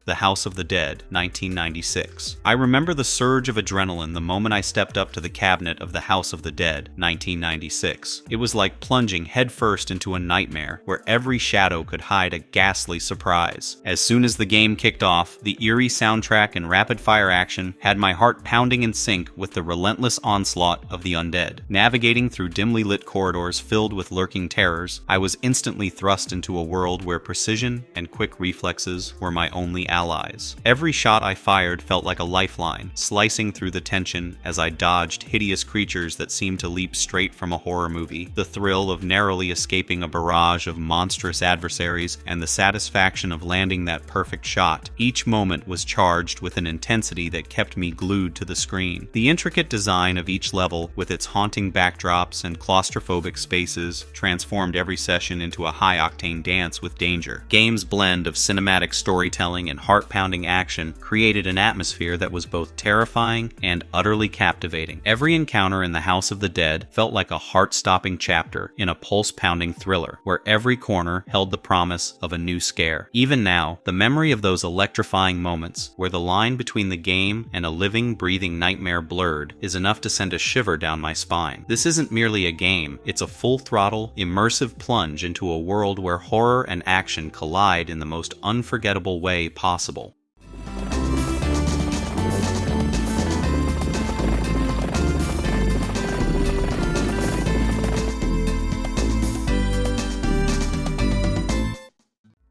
The House of the Dead, 1996. I remember the surge of adrenaline the moment I stepped up to the cabinet of The House of the Dead, 1996. It was like plunging headfirst into a nightmare where every shadow could hide a ghastly surprise. As soon as the game kicked off, the eerie soundtrack and rapid-fire action had my heart pounding in sync with the relentless onslaught of the undead. Navigating through dimly lit corridors filled with lurking terrors, I was instantly thrust into a world where precision and quick reflexes were my only ally. allies. Every shot I fired felt like a lifeline, slicing through the tension as I dodged hideous creatures that seemed to leap straight from a horror movie. The thrill of narrowly escaping a barrage of monstrous adversaries and the satisfaction of landing that perfect shot. Each moment was charged with an intensity that kept me glued to the screen. The intricate design of each level, with its haunting backdrops and claustrophobic spaces, transformed every session into a high-octane dance with danger. Game's blend of cinematic storytelling and heart-pounding action created an atmosphere that was both terrifying and utterly captivating. Every encounter in the House of the Dead felt like a heart-stopping chapter in a pulse-pounding thriller, where every corner held the promise of a new scare. Even now, the memory of those electrifying moments, where the line between the game and a living, breathing nightmare blurred, is enough to send a shiver down my spine. This isn't merely a game, it's a full-throttle, immersive plunge into a world where horror and action collide in the most unforgettable way possible.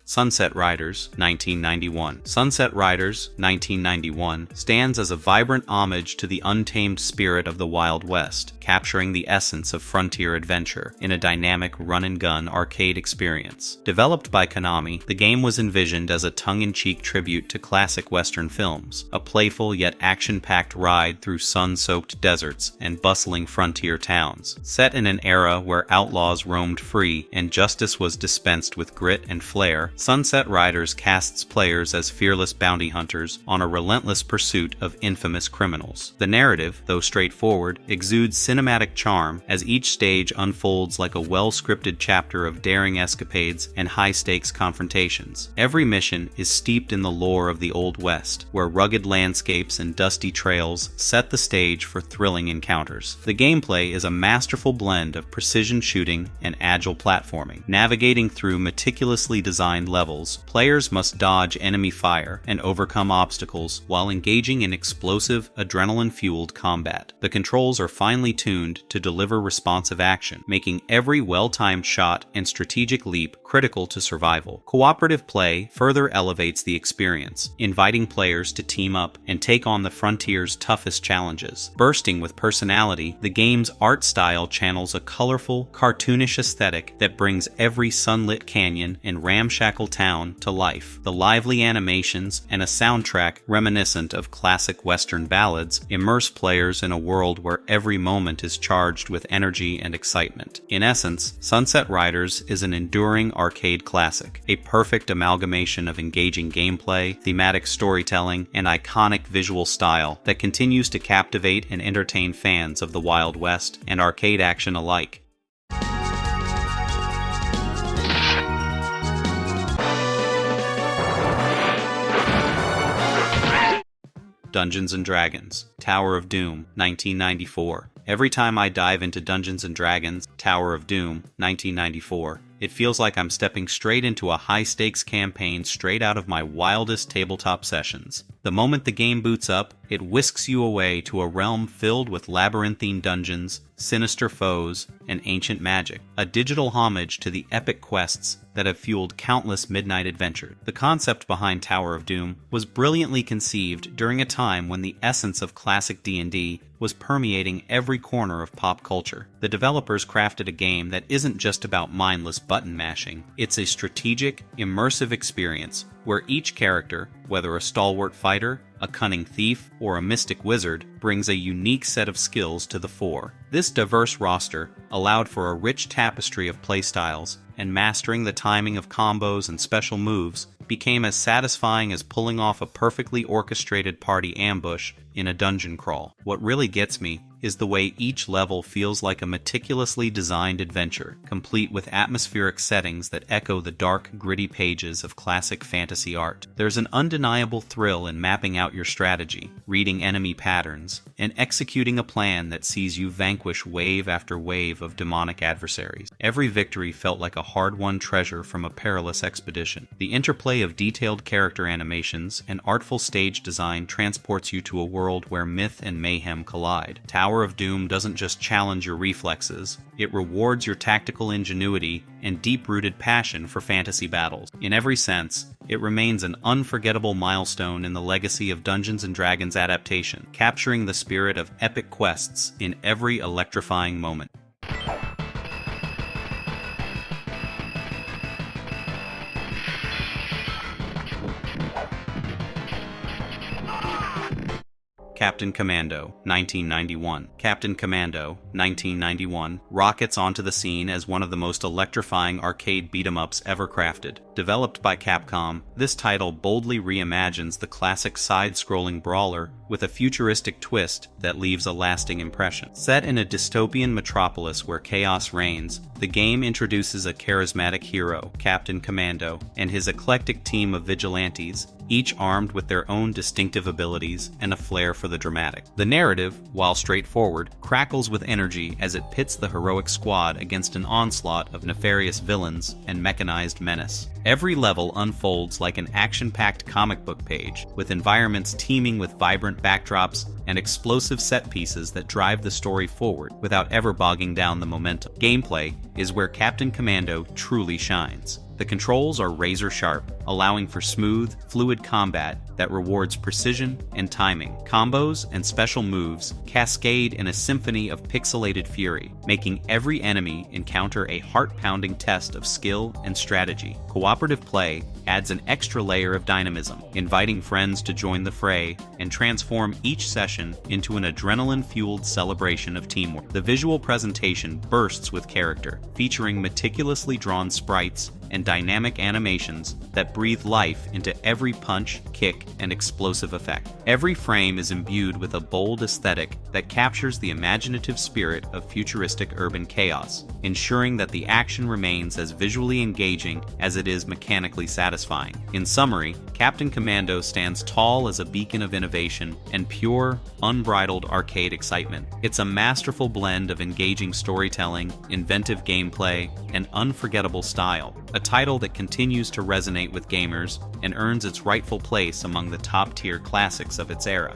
Sunset Riders, 1991. Sunset Riders, 1991, stands as a vibrant homage to the untamed spirit of the Wild West, capturing the essence of frontier adventure in a dynamic run-and-gun arcade experience. Developed by Konami, the game was envisioned as a tongue-in-cheek tribute to classic Western films, a playful yet action-packed ride through sun-soaked deserts and bustling frontier towns. Set in an era where outlaws roamed free and justice was dispensed with grit and flair, Sunset Riders casts players as fearless bounty hunters on a relentless pursuit of infamous criminals. The narrative, though straightforward, exudes cinematic charm as each stage unfolds like a well-scripted chapter of daring escapades and high-stakes confrontations. Every mission is steeped in the lore of the Old West, where rugged landscapes and dusty trails set the stage for thrilling encounters. The gameplay is a masterful blend of precision shooting and agile platforming. Navigating through meticulously designed levels, players must dodge enemy fire and overcome obstacles while engaging in explosive, adrenaline-fueled combat. The controls are finely tuned to deliver responsive action, making every well-timed shot and strategic leap critical to survival. Cooperative play further elevates the experience, inviting players to team up and take on the frontier's toughest challenges. Bursting with personality, the game's art style channels a colorful, cartoonish aesthetic that brings every sunlit canyon and ramshackle town to life. The lively animations and a soundtrack reminiscent of classic Western ballads immerse players in a world where every moment is charged with energy and excitement. In essence, Sunset Riders is an enduring arcade classic, a perfect amalgamation of engaging gameplay, thematic storytelling, and iconic visual style that continues to captivate and entertain fans of the Wild West and arcade action alike. Dungeons & Dragons, Tower of Doom, 1994. Every time I dive into Dungeons & Dragons, Tower of Doom, 1994, it feels like I'm stepping straight into a high-stakes campaign straight out of my wildest tabletop sessions. The moment the game boots up, it whisks you away to a realm filled with labyrinthine dungeons, sinister foes, and ancient magic, a digital homage to the epic quests that have fueled countless midnight adventures. The concept behind Tower of Doom was brilliantly conceived during a time when the essence of classic D&D was permeating every corner of pop culture. The developers crafted a game that isn't just about mindless button mashing. It's a strategic, immersive experience where each character, whether a stalwart fighter, a cunning thief, or a mystic wizard, brings a unique set of skills to the fore. This diverse roster allowed for a rich tapestry of playstyles, and mastering the timing of combos and special moves became as satisfying as pulling off a perfectly orchestrated party ambush in a dungeon crawl. What really gets me is the way each level feels like a meticulously designed adventure, complete with atmospheric settings that echo the dark, gritty pages of classic fantasy art. There's an undeniable thrill in mapping out your strategy, reading enemy patterns, and executing a plan that sees you vanquish wave after wave of demonic adversaries. Every victory felt like a hard-won treasure from a perilous expedition. The interplay of detailed character animations and artful stage design transports you to a world where myth and mayhem collide. Tower of Doom doesn't just challenge your reflexes, it rewards your tactical ingenuity and deep-rooted passion for fantasy battles. In every sense, it remains an unforgettable milestone in the legacy of Dungeons & Dragons adaptation, capturing the spirit of epic quests in every electrifying moment. Captain Commando, 1991. Captain Commando, 1991, rockets onto the scene as one of the most electrifying arcade beat-em-ups ever crafted. Developed by Capcom, this title boldly reimagines the classic side-scrolling brawler with a futuristic twist that leaves a lasting impression. Set in a dystopian metropolis where chaos reigns, the game introduces a charismatic hero, Captain Commando, and his eclectic team of vigilantes, each armed with their own distinctive abilities and a flair for the dramatic. The narrative, while straightforward, crackles with energy as it pits the heroic squad against an onslaught of nefarious villains and mechanized menace. Every level unfolds like an action-packed comic book page, with environments teeming with vibrant backdrops and explosive set pieces that drive the story forward without ever bogging down the momentum. Gameplay is where Captain Commando truly shines. The controls are razor sharp, allowing for smooth, fluid combat that rewards precision and timing. Combos and special moves cascade in a symphony of pixelated fury, making every enemy encounter a heart-pounding test of skill and strategy. Cooperative play adds an extra layer of dynamism, inviting friends to join the fray and transform each session into an adrenaline-fueled celebration of teamwork. The visual presentation bursts with character, featuring meticulously drawn sprites and dynamic animations that breathe life into every punch, kick, and explosive effect. Every frame is imbued with a bold aesthetic that captures the imaginative spirit of futuristic urban chaos, ensuring that the action remains as visually engaging as it is mechanically satisfying. In summary, Captain Commando stands tall as a beacon of innovation and pure, unbridled arcade excitement. It's a masterful blend of engaging storytelling, inventive gameplay, and unforgettable style. A title that continues to resonate with gamers and earns its rightful place among the top-tier classics of its era.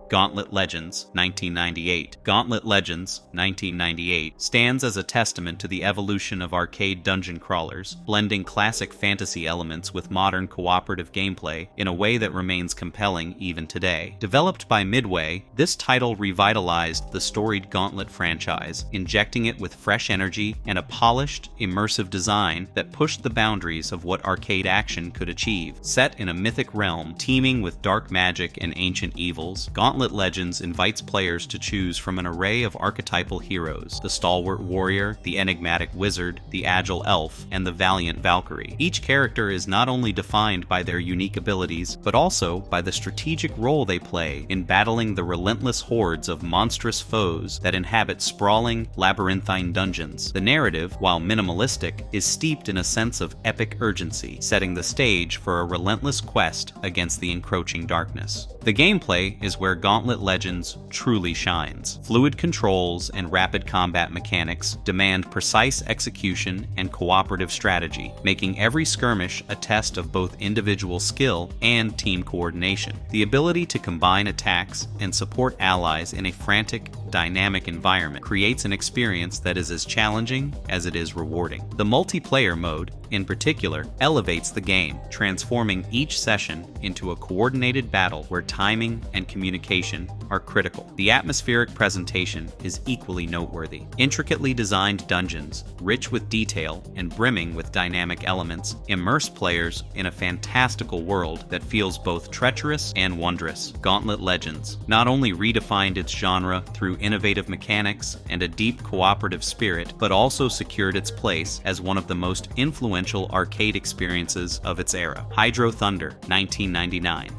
Gauntlet Legends, 1998. Gauntlet Legends, 1998, stands as a testament to the evolution of arcade dungeon crawlers, blending classic fantasy elements with modern cooperative gameplay in a way that remains compelling even today. Developed by Midway, this title revitalized the storied Gauntlet franchise, injecting it with fresh energy and a polished, immersive design that pushed the boundaries of what arcade action could achieve. Set in a mythic realm teeming with dark magic and ancient evils, Gauntlet Legends invites players to choose from an array of archetypal heroes: the stalwart warrior, the enigmatic wizard, the agile elf, and the valiant Valkyrie. Each character is not only defined by their unique abilities, but also by the strategic role they play in battling the relentless hordes of monstrous foes that inhabit sprawling, labyrinthine dungeons. The narrative, while minimalistic, is steeped in a sense of epic urgency, setting the stage for a relentless quest against the encroaching darkness. The gameplay is where Gauntlet Legends truly shines. Fluid controls and rapid combat mechanics demand precise execution and cooperative strategy, making every skirmish a test of both individual skill and team coordination. The ability to combine attacks and support allies in a frantic, dynamic environment creates an experience that is as challenging as it is rewarding. The multiplayer mode, in particular, elevates the game, transforming each session into a coordinated battle where timing and communication are critical. The atmospheric presentation is equally noteworthy. Intricately designed dungeons, rich with detail and brimming with dynamic elements, immerse players in a fantastical world that feels both treacherous and wondrous. Gauntlet Legends not only redefined its genre through innovative mechanics and a deep cooperative spirit, but also secured its place as one of the most influential arcade experiences of its era. Hydro Thunder, 1999.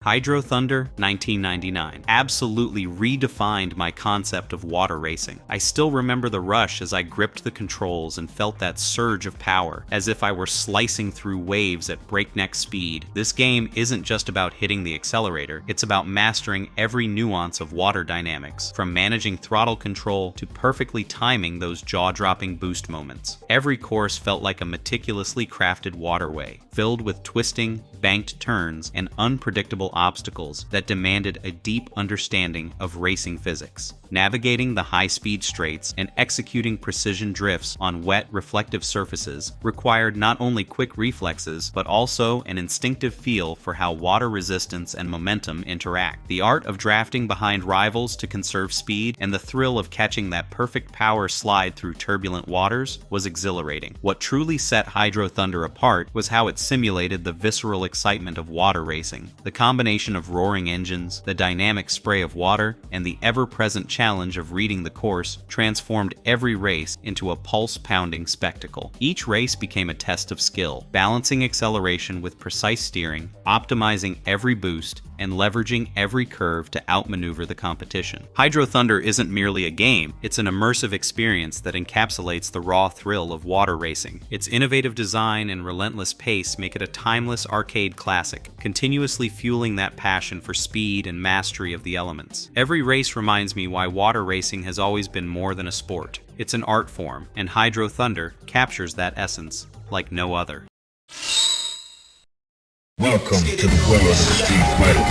Hydro Thunder 1999 absolutely redefined my concept of water racing. I still remember the rush as I gripped the controls and felt that surge of power, as if I were slicing through waves at breakneck speed. This game isn't just about hitting the accelerator, it's about mastering every nuance of water dynamics, from managing throttle control to perfectly timing those jaw-dropping boost moments. Every course felt like a meticulously crafted waterway, filled with twisting, banked turns, and unpredictable obstacles that demanded a deep understanding of racing physics. Navigating the high-speed straights and executing precision drifts on wet, reflective surfaces required not only quick reflexes, but also an instinctive feel for how water resistance and momentum interact. The art of drafting behind rivals to conserve speed and the thrill of catching that perfect power slide through turbulent waters was exhilarating. What truly set Hydro Thunder apart was how it simulated the visceral excitement of water racing. The combination of roaring engines, the dynamic spray of water, and the ever-present challenge of reading the course transformed every race into a pulse-pounding spectacle. Each race became a test of skill, balancing acceleration with precise steering, optimizing every boost, and leveraging every curve to outmaneuver the competition. Hydro Thunder isn't merely a game, it's an immersive experience that encapsulates the raw thrill of water racing. Its innovative design and relentless pace make it a timeless arcade classic, continuously fueling that passion for speed and mastery of the elements. Every race reminds me why water racing has always been more than a sport. It's an art form, and Hydro Thunder captures that essence like no other. Welcome to the world of Street Fighter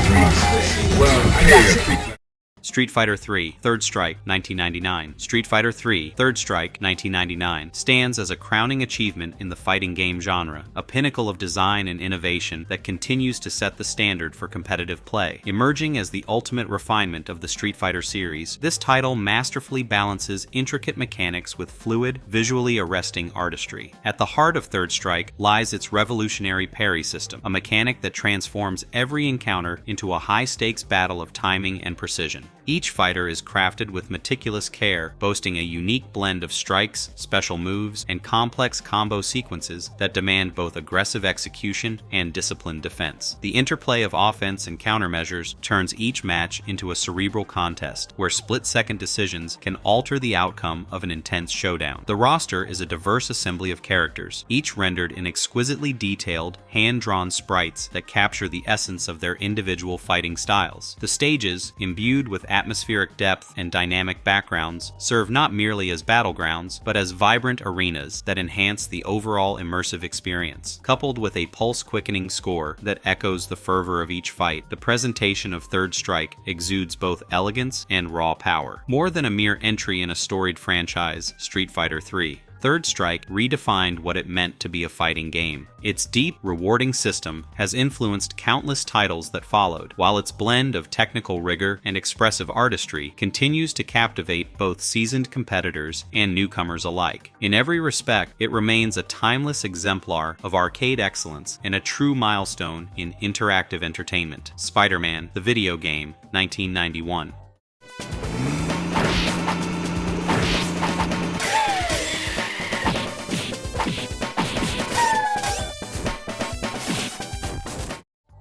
3. Well, prepare. Street Fighter III Third Strike 1999. Street Fighter III Third Strike 1999 stands as a crowning achievement in the fighting game genre, a pinnacle of design and innovation that continues to set the standard for competitive play. Emerging as the ultimate refinement of the Street Fighter series, this title masterfully balances intricate mechanics with fluid, visually arresting artistry. At the heart of Third Strike lies its revolutionary parry system, a mechanic that transforms every encounter into a high-stakes battle of timing and precision. Each fighter is crafted with meticulous care, boasting a unique blend of strikes, special moves, and complex combo sequences that demand both aggressive execution and disciplined defense. The interplay of offense and countermeasures turns each match into a cerebral contest, where split-second decisions can alter the outcome of an intense showdown. The roster is a diverse assembly of characters, each rendered in exquisitely detailed, hand-drawn sprites that capture the essence of their individual fighting styles. The stages, imbued with atmospheric depth and dynamic backgrounds, serve not merely as battlegrounds, but as vibrant arenas that enhance the overall immersive experience. Coupled with a pulse-quickening score that echoes the fervor of each fight, the presentation of Third Strike exudes both elegance and raw power. More than a mere entry in a storied franchise, Street Fighter III Third Strike redefined what it meant to be a fighting game. Its deep, rewarding system has influenced countless titles that followed, while its blend of technical rigor and expressive artistry continues to captivate both seasoned competitors and newcomers alike. In every respect, it remains a timeless exemplar of arcade excellence and a true milestone in interactive entertainment. Spider-Man, the video game, 1991.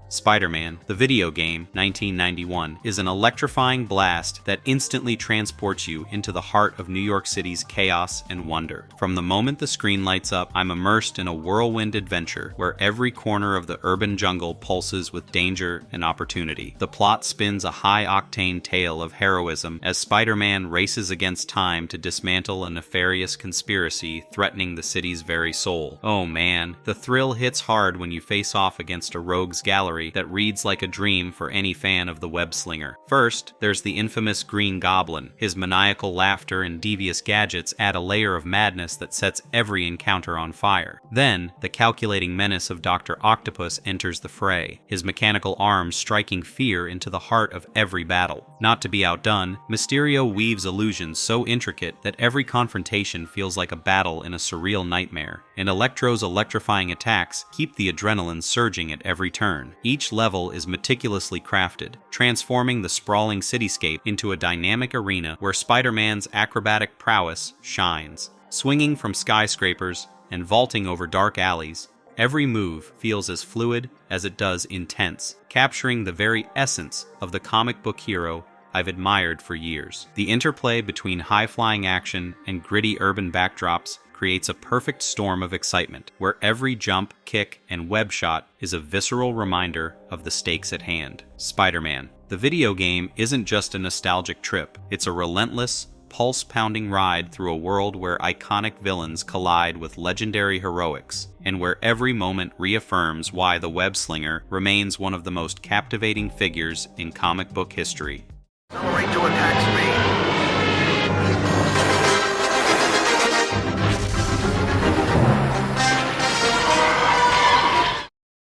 Spider-Man, the video game, 1991, is an electrifying blast that instantly transports you into the heart of New York City's chaos and wonder. From the moment the screen lights up, I'm immersed in a whirlwind adventure where every corner of the urban jungle pulses with danger and opportunity. The plot spins a high-octane tale of heroism as Spider-Man races against time to dismantle a nefarious conspiracy threatening the city's very soul. Oh man, the thrill hits hard when you face off against a rogues gallery that reads like a dream for any fan of the web slinger. First, there's the infamous Green Goblin. His maniacal laughter and devious gadgets add a layer of madness that sets every encounter on fire. Then, the calculating menace of Dr. Octopus enters the fray, his mechanical arms striking fear into the heart of every battle. Not to be outdone, Mysterio weaves illusions so intricate that every confrontation feels like a battle in a surreal nightmare, and Electro's electrifying attacks keep the adrenaline surging at every turn. Each level is meticulously crafted, transforming the sprawling cityscape into a dynamic arena where Spider-Man's acrobatic prowess shines. Swinging from skyscrapers and vaulting over dark alleys, Every move feels as fluid as it does intense, capturing the very essence of the comic book hero I've admired for years. The interplay between high-flying action and gritty urban backdrops creates a perfect storm of excitement, where every jump, kick, and web shot is a visceral reminder of the stakes at hand. Spider-Man. The video game isn't just a nostalgic trip, it's a relentless, pulse-pounding ride through a world where iconic villains collide with legendary heroics, and where every moment reaffirms why the web-slinger remains one of the most captivating figures in comic book history. Accelerate to attack speed.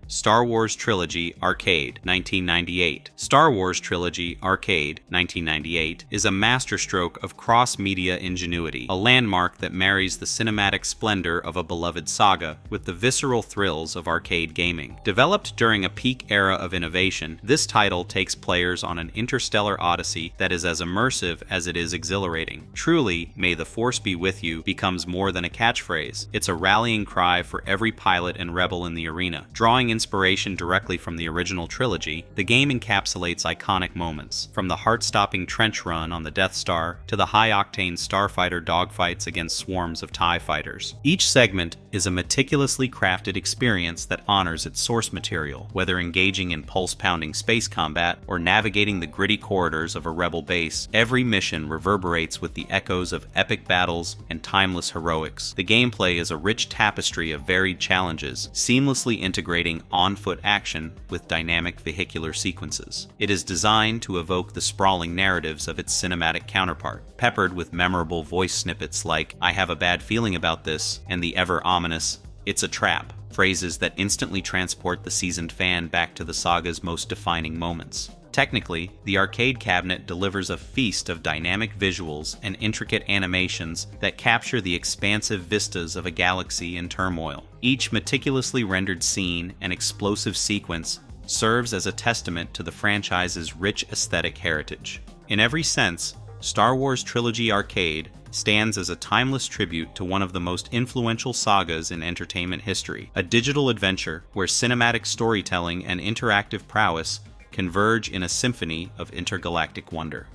Star Wars Trilogy Arcade, 1998. Star Wars Trilogy Arcade, 1998 is a masterstroke of cross-media ingenuity, a landmark that marries the cinematic splendor of a beloved saga with the visceral thrills of arcade gaming. Developed during a peak era of innovation, this title takes players on an interstellar odyssey that is as immersive as it is exhilarating. Truly, "May the Force be with you" becomes more than a catchphrase. It's a rallying cry for every pilot and rebel in the arena. Drawing inspiration directly from the original trilogy, the game encapsulates iconic moments, from the heart-stopping trench run on the Death Star to the high-octane starfighter dogfights against swarms of TIE fighters. Each segment is a meticulously crafted experience that honors its source material, whether engaging in pulse-pounding space combat or navigating the gritty corridors of a rebel base. Every mission reverberates with the echoes of epic battles and timeless heroics. The gameplay is a rich tapestry of varied challenges, seamlessly integrating on-foot action with dynamic vehicular sequences. It is designed to evoke the sprawling narratives of its cinematic counterpart, peppered with memorable voice snippets like "I have a bad feeling about this" and the ever-ominous "It's a trap," phrases that instantly transport the seasoned fan back to the saga's most defining moments. Technically, the arcade cabinet delivers a feast of dynamic visuals and intricate animations that capture the expansive vistas of a galaxy in turmoil. Each meticulously rendered scene and explosive sequence serves as a testament to the franchise's rich aesthetic heritage. In every sense, Star Wars Trilogy Arcade stands as a timeless tribute to one of the most influential sagas in entertainment history, a digital adventure where cinematic storytelling and interactive prowess converge in a symphony of intergalactic wonder.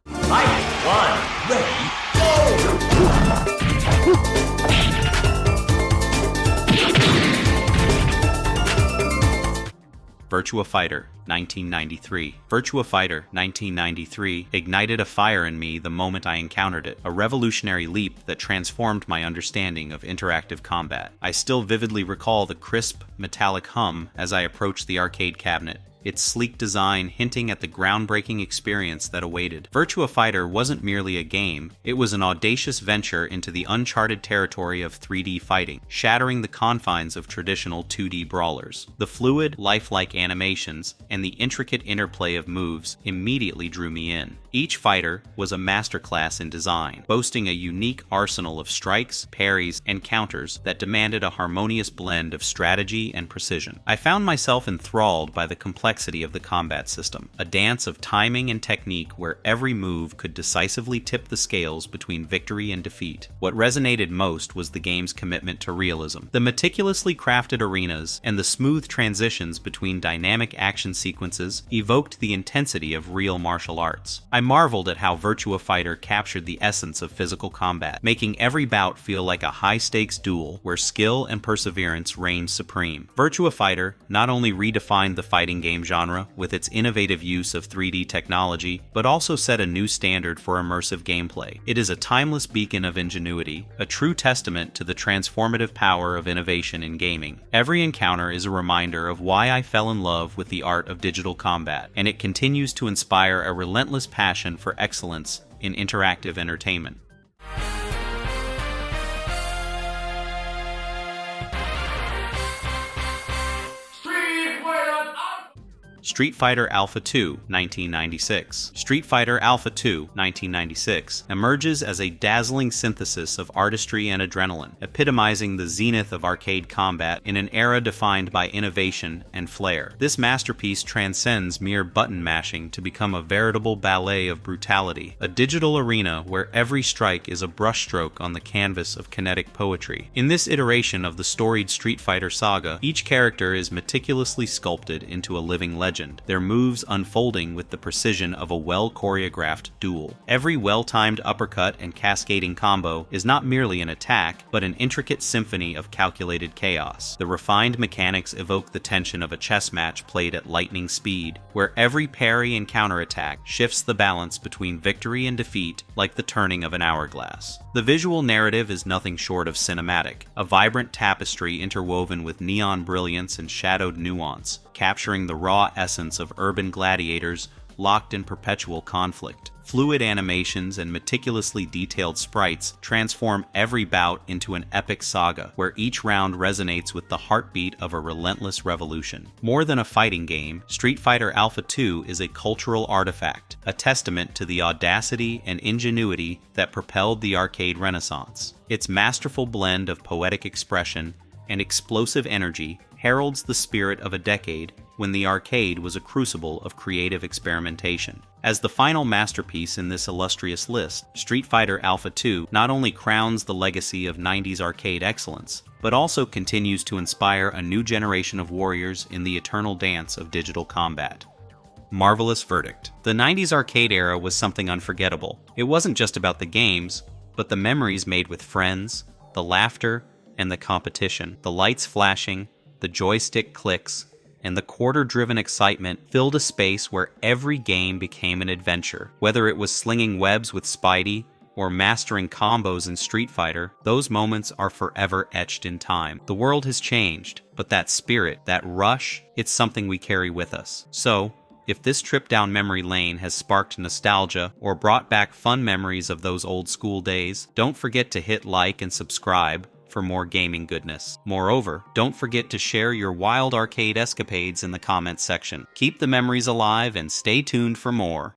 Fight! 1, ready, go! Virtua Fighter, 1993. Virtua Fighter, 1993 ignited a fire in me the moment I encountered it, a revolutionary leap that transformed my understanding of interactive combat. I still vividly recall the crisp, metallic hum as I approached the arcade cabinet, its sleek design hinting at the groundbreaking experience that awaited. Virtua Fighter wasn't merely a game, it was an audacious venture into the uncharted territory of 3D fighting, shattering the confines of traditional 2D brawlers. The fluid, lifelike animations and the intricate interplay of moves immediately drew me in. Each fighter was a masterclass in design, boasting a unique arsenal of strikes, parries, and counters that demanded a harmonious blend of strategy and precision. I found myself enthralled by the complexity of the combat system, a dance of timing and technique where every move could decisively tip the scales between victory and defeat. What resonated most was the game's commitment to realism. The meticulously crafted arenas and the smooth transitions between dynamic action sequences evoked the intensity of real martial arts. I marveled at how Virtua Fighter captured the essence of physical combat, making every bout feel like a high-stakes duel where skill and perseverance reigned supreme. Virtua Fighter not only redefined the fighting game genre with its innovative use of 3D technology, but also set a new standard for immersive gameplay. It is a timeless beacon of ingenuity, a true testament to the transformative power of innovation in gaming. Every encounter is a reminder of why I fell in love with the art of digital combat, and it continues to inspire a relentless passion for excellence in interactive entertainment. Street Fighter Alpha 2, 1996. Street Fighter Alpha 2, 1996 emerges as a dazzling synthesis of artistry and adrenaline, epitomizing the zenith of arcade combat in an era defined by innovation and flair. This masterpiece transcends mere button mashing to become a veritable ballet of brutality, a digital arena where every strike is a brushstroke on the canvas of kinetic poetry. In this iteration of the storied Street Fighter saga, each character is meticulously sculpted into a living legend, their moves unfolding with the precision of a well-choreographed duel. Every well-timed uppercut and cascading combo is not merely an attack, but an intricate symphony of calculated chaos. The refined mechanics evoke the tension of a chess match played at lightning speed, where every parry and counterattack shifts the balance between victory and defeat like the turning of an hourglass. The visual narrative is nothing short of cinematic, a vibrant tapestry interwoven with neon brilliance and shadowed nuance, capturing the raw essence of urban gladiators locked in perpetual conflict. Fluid animations and meticulously detailed sprites transform every bout into an epic saga, where each round resonates with the heartbeat of a relentless revolution. More than a fighting game, Street Fighter Alpha 2 is a cultural artifact, a testament to the audacity and ingenuity that propelled the arcade renaissance. Its masterful blend of poetic expression and explosive energy heralds the spirit of a decade when the arcade was a crucible of creative experimentation. As the final masterpiece in this illustrious list, Street Fighter Alpha 2 not only crowns the legacy of 90s arcade excellence, but also continues to inspire a new generation of warriors in the eternal dance of digital combat. Marvelous verdict. The 90s arcade era was something unforgettable. It wasn't just about the games, but the memories made with friends, the laughter, and the competition. The lights flashing, the joystick clicks, and the quarter-driven excitement filled a space where every game became an adventure. Whether it was slinging webs with Spidey or mastering combos in Street Fighter, those moments are forever etched in time. The world has changed, but that spirit, that rush, it's something we carry with us. So, if this trip down memory lane has sparked nostalgia or brought back fun memories of those old school days, don't forget to hit like and subscribe for more gaming goodness. Moreover, don't forget to share your wild arcade escapades in the comments section. Keep the memories alive and stay tuned for more.